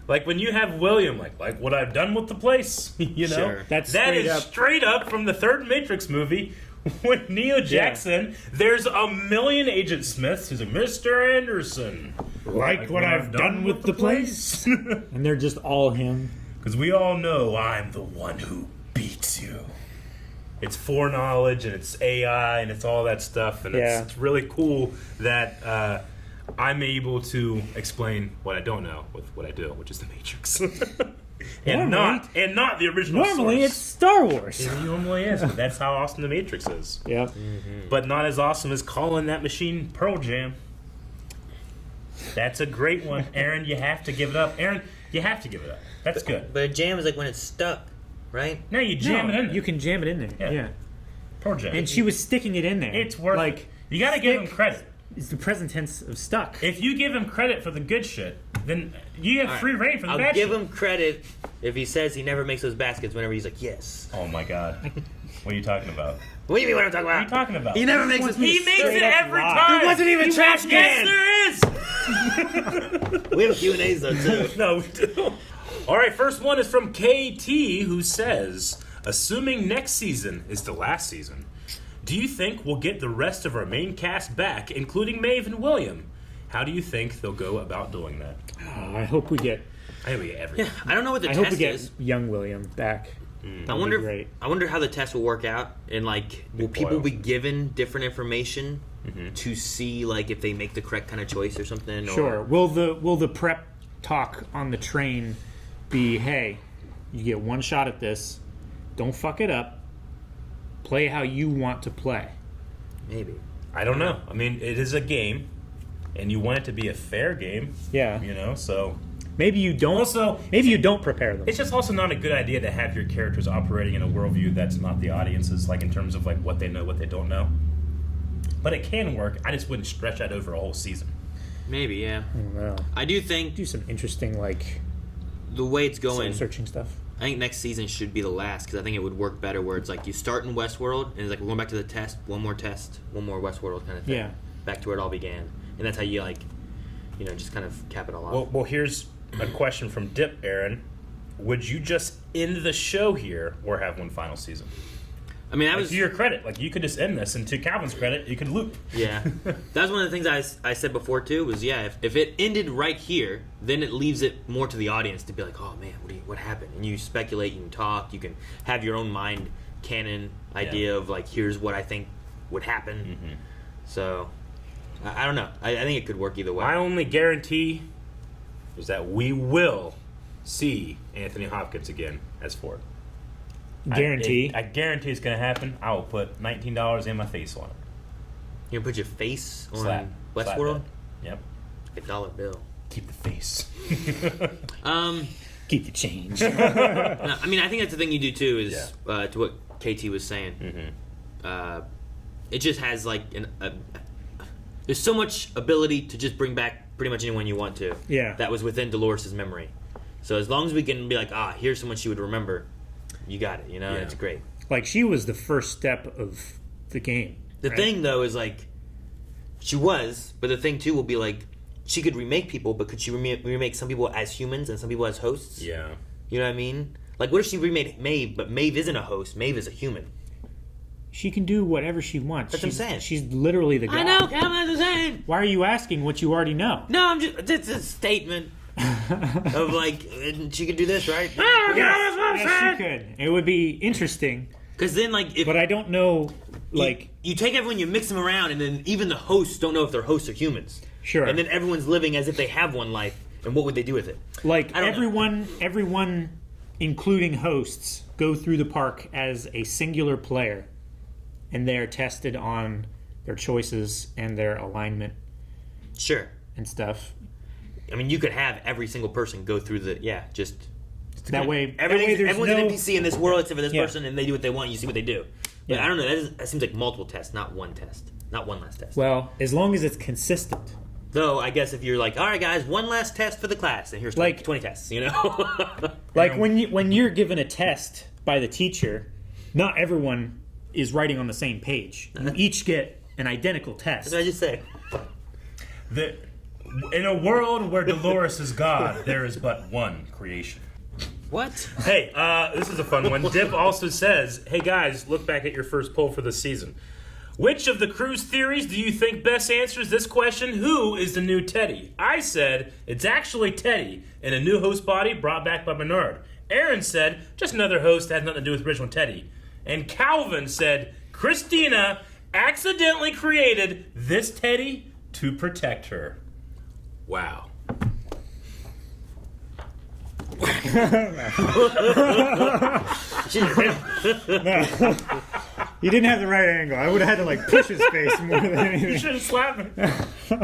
like, when you have William, like what I've done with the place, you know? Sure. That's that straight is up. straight up from the third Matrix movie. When Neo Jackson, there's a million Agent Smiths. He's like, Mr. Anderson. Like what I've done with the place. And they're just all him. Because we all know I'm the one who beats you. It's foreknowledge, and it's AI, and it's all that stuff. And Yeah. it's really cool that I'm able to explain what I don't know with what I do, which is the Matrix. and not the original Normally, it's source. Star Wars. It normally is, but that's how awesome the Matrix is. Yep. But not as awesome as calling that machine Pearl Jam. That's a great one. Aaron, you have to give it up. Aaron, you have to give it up. That's good. But a jam is like when it's stuck, right? Now you jam it in there. You can jam it in there. Yeah. Pearl Jam. And she was sticking it in there. It's worth like it. You gotta give him credit. It's the present tense of stuck. If you give him credit for the good shit, then you have All right. free reign for the I'll bad give shit. him credit if he says he never makes those baskets whenever he's like, yes. Oh my god. What are you talking about? What do you mean what I'm talking What are about? you talking about? He never makes his He makes straight it up every lie. time. There wasn't even a trash can. Yes, there is. We have Q&As though, too. No, we do. All right, first one is from KT, who says, assuming next season is the last season, do you think we'll get the rest of our main cast back, including Maeve and William? How do you think they'll go about doing that? I hope we get. I think we get everything. I don't know what the I hope we test get is. young William back. I wonder. great. I wonder how the test will work out, and like, will people be given different information to see like if they make the correct kind of choice or something? Sure. Or, Will the prep talk on the train be, hey, you get one shot at this, don't fuck it up, play how you want to play? maybe. I don't know. I mean, it is a game, and you want it to be a fair game. Yeah. You know, so Maybe you don't. Also, maybe you don't prepare them. it's just also not a good idea to have your characters operating in a worldview that's not the audience's, like in terms of like what they know, what they don't know. but it can work. I just wouldn't stretch that over a whole season. Maybe, yeah. I don't know. I do think Do some interesting like the way it's going, searching stuff. I think next season should be the last because I think it would work better where it's like you start in Westworld and it's like we're going back to the test, one more Westworld kind of thing. Yeah. Back to where it all began, and that's how you like, just kind of cap it all off. Well, here's a question from Dip, Aaron. Would you just end the show here or have one final season? I mean, To your credit, like you could just end this, and to Calvin's credit, you could loop. Yeah, that was one of the things I said before too. Was if it ended right here, then it leaves it more to the audience to be like, oh man, what happened? And you speculate, you can talk, you can have your own mind canon idea of like, here's what I think would happen. Mm-hmm. So I don't know. I think it could work either way. My only guarantee is that we will see Anthony Hopkins again as Ford. Guarantee. I guarantee it's going to happen. I will put $19 in my face on it. You gonna put your face on Slap Westworld? that. Yep. Like $1 bill. Keep the face. Keep the change. No, I mean, I think that's the thing you do too. Is to what KT was saying. Mm-hmm. It just has like there's so much ability to just bring back pretty much anyone you want to. Yeah. That was within Dolores' memory. So as long as we can be like, here's someone she would remember, you got it. It's great. Like she was the first step of the game. The thing though is like, she was, but the thing too will be like, she could remake people, but could she remake some people as humans and some people as hosts? Yeah. You know what I mean? Like, what if she remade Maeve, but Maeve isn't a host? Maeve is a human. She can do whatever she wants. That's what I'm saying. She's literally the god. I know, that's what I'm saying. Why are you asking what you already know? No, it's a statement of like, she could do this, right? Yes, she could. It would be interesting. Because then, like, but I don't know, like... You take everyone, you mix them around, and then even the hosts don't know if they're hosts or humans. Sure. And then everyone's living as if they have one life, and what would they do with it? Like, I don't know. everyone, including hosts, go through the park as a singular player, and they're tested on their choices and their alignment. Sure. And stuff. I mean, you could have every single person go through just... That way, everyone's an NPC in this world except for this person, and they do what they want. You see what they do. But I don't know. That seems like multiple tests, not one test, not one last test. Well, as long as it's consistent. Though I guess if you're like, all right, guys, one last test for the class, and here's 20 tests. Like when you're given a test by the teacher, not everyone is writing on the same page. You each get an identical test. What did I just say? In a world where Dolores is God, there is but one creation. What? Hey, this is a fun one. Dip also says, hey guys, look back at your first poll for the season. Which of the crew's theories do you think best answers this question? Who is the new Teddy? I said, it's actually Teddy in a new host body brought back by Bernard. Aaron said, just another host that has nothing to do with original Teddy. And Calvin said, Christina accidentally created this Teddy to protect her. Wow. You didn't have the right angle. I would have had to push his face more than anything. You should have slapped me.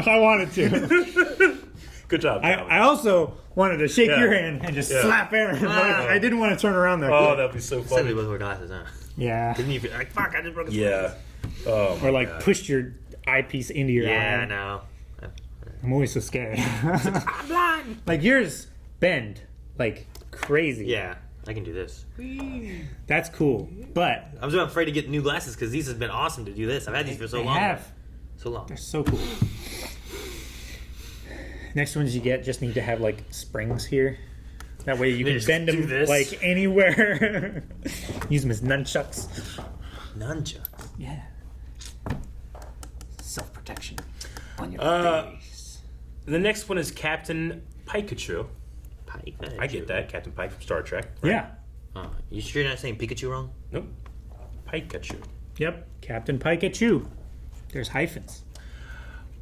I wanted to. Good job. I also wanted to shake your hand and just slap Aaron. But I didn't want to turn around there. Oh, that'd be so funny. Suddenly both wear glasses, huh? Yeah. Didn't you feel like, fuck, I just broke his Yeah. Oh, or pushed your eyepiece into your eye. Yeah, I know. I'm always so scared. I'm blind. Yours bend crazy. Yeah, I can do this. That's cool. But I'm just afraid to get new glasses because these have been awesome to do this. I've had these for so long. So long. They're so cool. Next ones you get just need to have springs here. That way you can bend them anywhere. Use them as nunchucks. Nunchucks? Yeah. Self-protection on your face. The next one is Captain Pikachu. Pikachu. I get that. Captain Pike from Star Trek. Right? Yeah. You sure you're not saying Pikachu wrong? Nope. Pikachu. Yep. Captain Pikachu. There's hyphens.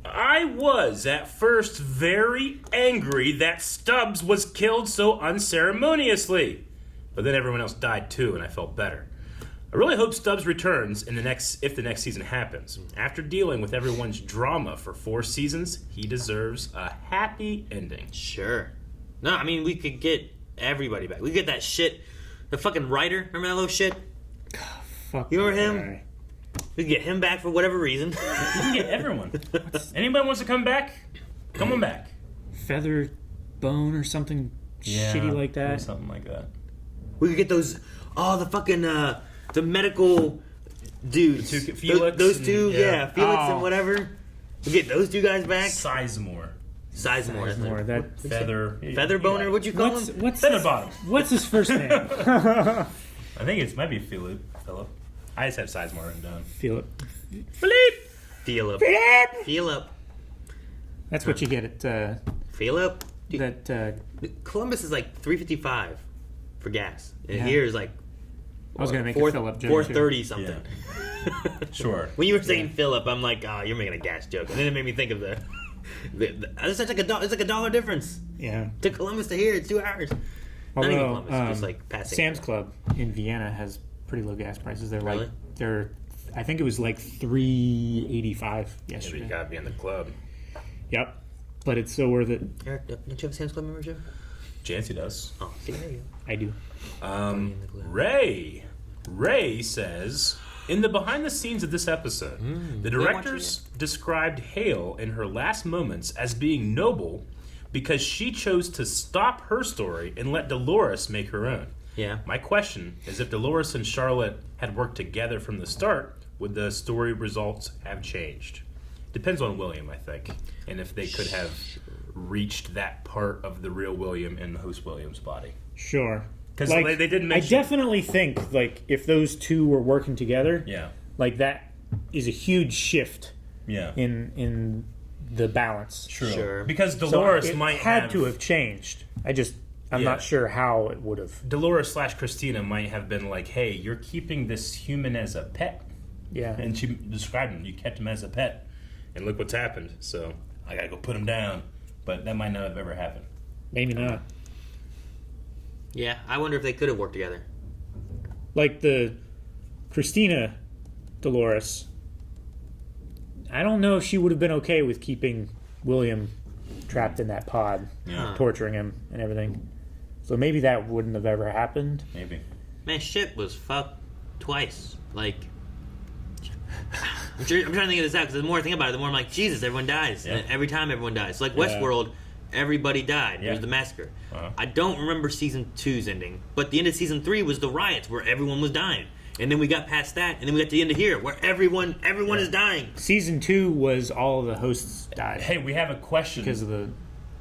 I was at first very angry that Stubbs was killed so unceremoniously. But then everyone else died too, and I felt better. I really hope Stubbs returns if the next season happens. After dealing with everyone's drama for 4 seasons, he deserves a happy ending. Sure. No, I mean, we could get everybody back. We could get that shit. The fucking writer. Remember that little shit? Fuck. You remember him? We can get him back for whatever reason. You can get everyone. Anybody wants to come back? Come on back. Feather bone or something shitty like that. Something like that. We could get those. Oh, the fucking the medical dudes. The two- Felix those two, and- yeah. Felix Oh. and whatever. We get those two guys back. Sizemore. Sizemore. More that Feather boner. What'd you call him? what's Feather his, bottom. what's his first name? I think it might be Philip. I just have Sizemore written down. Philip. Philip. Philip. That's what you get at Philip. Dude, that. Columbus is like $3.55 for gas, and Yeah. here is like. I was gonna make a Philip joke. $4.30 something. Sure. When you were saying Philip, I'm like, oh, you're making a gas joke, and then it made me think of it's like a dollar difference Yeah. to Columbus to here. It's 2 hours. Not even Although Columbus, just like passing. Sam's Club in Vienna has pretty low gas prices. They're Really? like I think it was like $3.85 Yeah, but yesterday. you gotta be in the club. Yep. But it's so worth it. Eric, don't you have a Sam's Club membership? Jancy does. Oh, see, there you go. I do. Ray says, in the behind the scenes of this episode, the directors described Hale in her last moments as being noble because she chose to stop her story and let Dolores make her own. Yeah. My question is, if Dolores and Charlotte had worked together from the start, would the story results have changed? Depends on William, I think, and if they could have reached that part of the real William in the host William's body. Sure. 'Cause they didn't mention- I definitely think like if those two were working together, Yeah. like that is a huge shift Yeah. in the balance. True. Sure. Because So Dolores it might had to have changed. I'm Yeah. not sure how it would have. Dolores / Christina might have been like, hey, you're keeping this human as a pet. Yeah. And she described him. You kept him as a pet. And look what's happened. So I gotta go put him down. But that might not have ever happened. Maybe not. Yeah, I wonder if they could have worked together. Like the Christina Dolores, I don't know if she would have been okay with keeping William trapped in that pod, Yeah. torturing him and everything. So maybe that wouldn't have ever happened. Maybe. Man, shit was fucked twice. Like, I'm trying to think of this out because the more I think about it, the more I'm like, Jesus, everyone dies. Yeah. And every time everyone dies. So like Yeah. Westworld, everybody died. Yeah. There was the massacre. Uh-huh. I don't remember season 2's ending, but the end of season 3 was the riots where everyone was dying. And then we got past that, and then we got to the end of here where everyone is dying. Season 2 was all the hosts died Hey, we have a question. because of the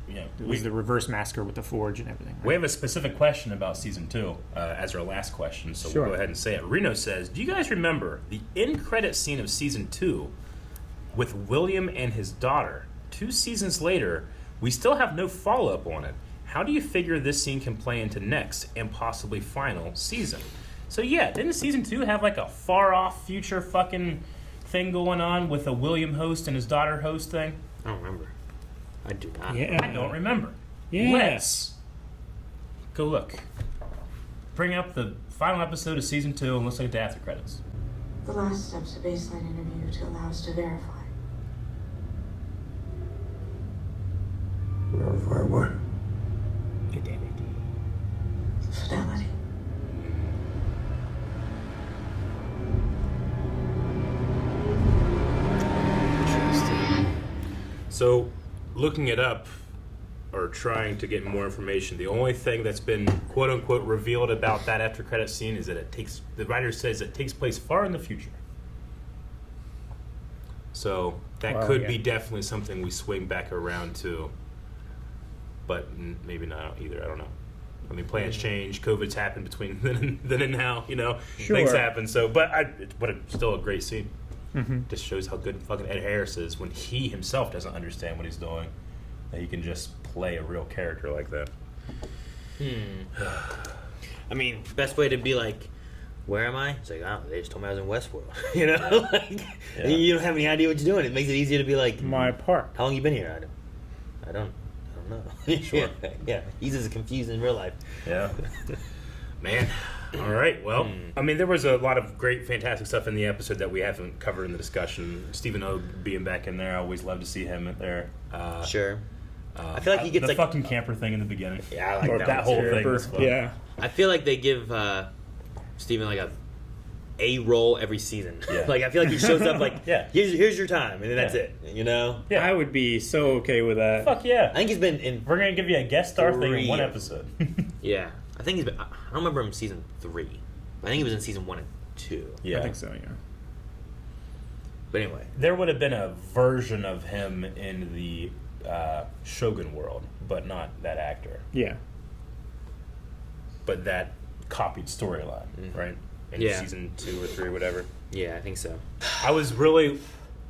Yeah, it was the reverse massacre with the forge and everything. we have a specific question about season 2 as our last question, so Sure. we'll go ahead and say it. Reno says, do you guys remember the end credit scene of season 2 with William and his daughter? 2 seasons later, we still have no follow-up on it. How do you figure this scene can play into next and possibly final season? So yeah, didn't season 2 have like a far-off future fucking thing going on with a William host and his daughter host thing? I don't remember. I do not. Yeah. I don't remember. Yeah. Let's go look. Bring up the final episode of season 2 and let's look at the after credits. The last step's a baseline interview to allow us to verify. Verify what? Fidelity. So, looking it up or trying to get more information, the only thing that's been quote unquote revealed about that after credit scene is that the writer says it takes place far in the future. So that Wow, could yeah. be definitely something we swing back around to, but maybe not either. I don't know. I mean, plans change. COVID's happened between then and now. You know, things Sure. happen. So, but it's still a great scene. Just shows how good fucking Ed Harris is when he himself doesn't understand what he's doing. That he can just play a real character like that. I mean, best way to be like, where am I? It's like, oh, they just told me I was in Westworld. You know? Like, Yeah. you don't have any idea what you're doing. It makes it easier to be like, My part. how long you been here? I don't know. Sure. Yeah. He's as confused in real life. Yeah. Man. All right. Well, I mean, there was a lot of great, fantastic stuff in the episode that we haven't covered in the discussion. Stephen O being back in there, I always love to see him there. Sure. I feel like he gets the like fucking camper thing in the beginning. Yeah, I like Or that that one whole too. thing. Was fun. Yeah. I feel like they give Steven like a a role every season. Yeah. Like I feel like he shows up like, Yeah. here's your time, and then that's Yeah. it. You know? Yeah. I would be so okay with that. Fuck yeah. I think he's been in. We're gonna give you a guest star thing in 3. one episode. Yeah, I think he's been. I don't remember him in season 3. But I think he was in season 1 and 2. Yeah. I think so, yeah. But anyway, There would have been a version of him in the Shogun world, but not that actor. Yeah. But that copied storyline, right? In Yeah. season 2 or 3 or whatever. yeah, I think so. I was really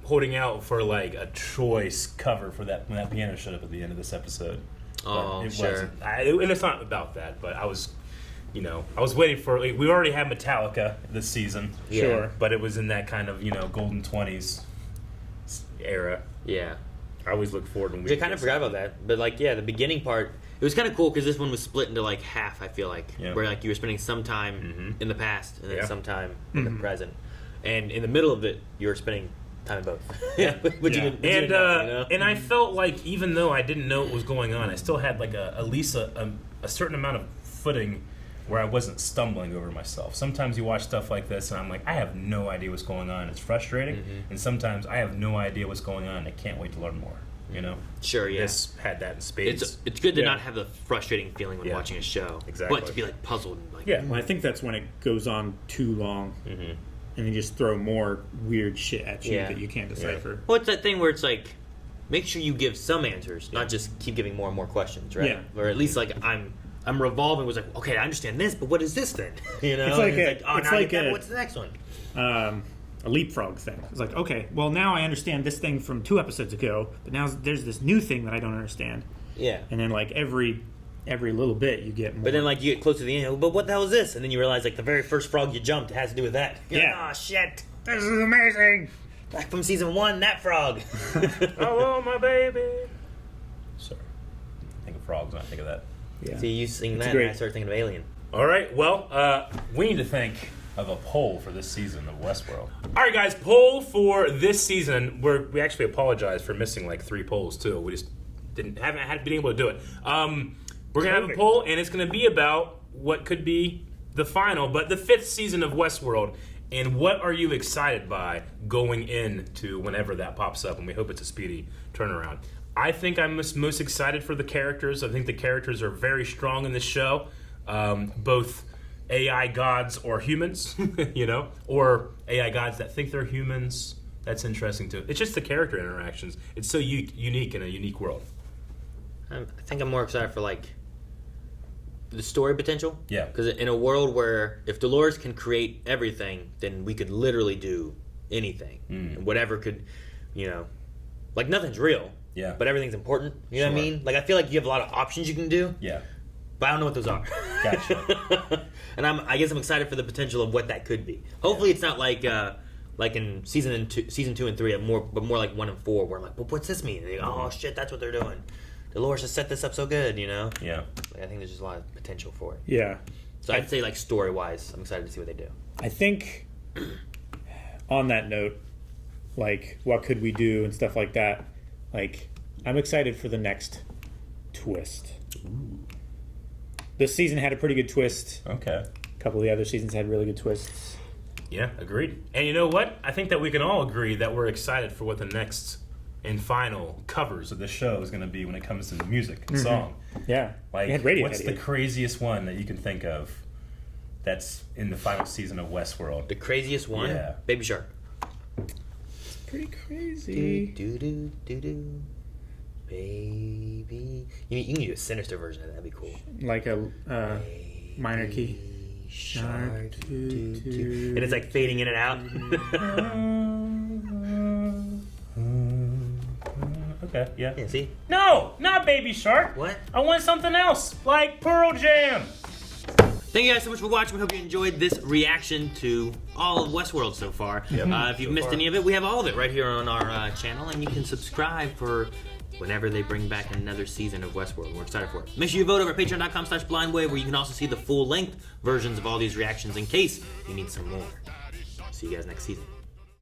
holding out for like a choice cover for that when that piano showed up at the end of this episode. Oh, But it sure. wasn't. And it's not about that, but I was, I was waiting for. Like, we already had Metallica this season, Yeah. Sure. but it was in that kind of golden 20s era. Yeah. I always look forward when we. Which I kind of forgot about that. But like, yeah, the beginning part, it was kind of cool because this one was split into like half. I feel like Yeah. where like you were spending some time in the past and then Yeah. some time in the present, and in the middle of it, you were spending time in both. Yeah. But Yeah. you didn't know, you know? And I felt like even though I didn't know what was going on, I still had like at least a certain amount of footing where I wasn't stumbling over myself. Sometimes you watch stuff like this and I'm like, I have no idea what's going on. It's frustrating. And sometimes I have no idea what's going on and I can't wait to learn more. Sure, yeah. This had that in spades. It's good to Yeah. not have the frustrating feeling when Yeah. watching a show, Exactly. but to be like puzzled and like Yeah. Well, I think that's when it goes on too long. And they just throw more weird shit at you Yeah. that you can't decipher. Well, it's that thing where it's like, make sure you give some answers, not just keep giving more and more questions, right? Yeah. Or at least like I'm revolving. Was like, okay, I understand this, but what is this then? You know, It's like And a- it's now I like get that, a- what's the next one? A leapfrog thing. It's like, okay, well now I understand this thing from 2 episodes ago, but now there's this new thing that I don't understand. Yeah. And then like every little bit you get more. But then like you get close to the end, but what the hell is this? And then you realize like the very first frog you jumped has to do with that. You're Yeah. like, oh shit, this is amazing. back from season 1, that frog. Oh, my baby. Sorry. Think of frogs when I think of that. Yeah. See, you sing that, great. and I start thinking of Alien. All right, well, we need to think of a poll for this season of Westworld. All right, guys, poll for this season. We actually apologize for missing like 3 polls too. We just haven't been able to do it. We're gonna have a poll, and it's gonna be about what could be the final, but the 5th season of Westworld. And what are you excited by going into whenever that pops up? And we hope it's a speedy turnaround. I think I'm most excited for the characters. I think the characters are very strong in this show, both AI gods or humans, or AI gods that think they're humans. That's interesting too. It's just the character interactions. It's so unique in a unique world. I think I'm more excited for like the story potential. Yeah. Because in a world where if Dolores can create everything, then we could literally do anything. And whatever could, like nothing's real. Yeah. But everything's important. You know what I Sure. mean? Like I feel like you have a lot of options you can do. Yeah. But I don't know what those are. Gotcha. And I guess I'm excited for the potential of what that could be. Hopefully, it's not like in season 2 and 3, but more like 1 and 4, where I'm like, well, what's this mean? And they go, oh shit, that's what they're doing. Dolores has set this up so good, Yeah. Like, I think there's just a lot of potential for it. Yeah. So I'd say like story wise, I'm excited to see what they do. I think on that note, like what could we do and stuff like that, like I'm excited for the next twist. This season had a pretty good twist. Okay. A couple of the other seasons had really good twists. Yeah, agreed. And you know what? I think that we can all agree that we're excited for what the next and final covers of the show is going to be when it comes to the music and song. Yeah. Like, We had Radiohead what's the here. craziest one that you can think of that's in the final season of Westworld? The craziest one, Yeah. Baby Shark. Pretty crazy. Do, baby. You can do a sinister version of that. That'd be cool. Like a minor key. Shark. Doo, doo. And it's like fading in and out. Okay, yeah. Yeah, see? No, not Baby Shark. What? I want something else, like Pearl Jam. Thank you guys so much for watching. We hope you enjoyed this reaction to all of Westworld so far. If you've missed any of it, we have all of it right here on our channel, and you can subscribe for whenever they bring back another season of Westworld. We're excited for it. Make sure you vote over at patreon.com/blindwave, where you can also see the full-length versions of all these reactions in case you need some more. See you guys next season.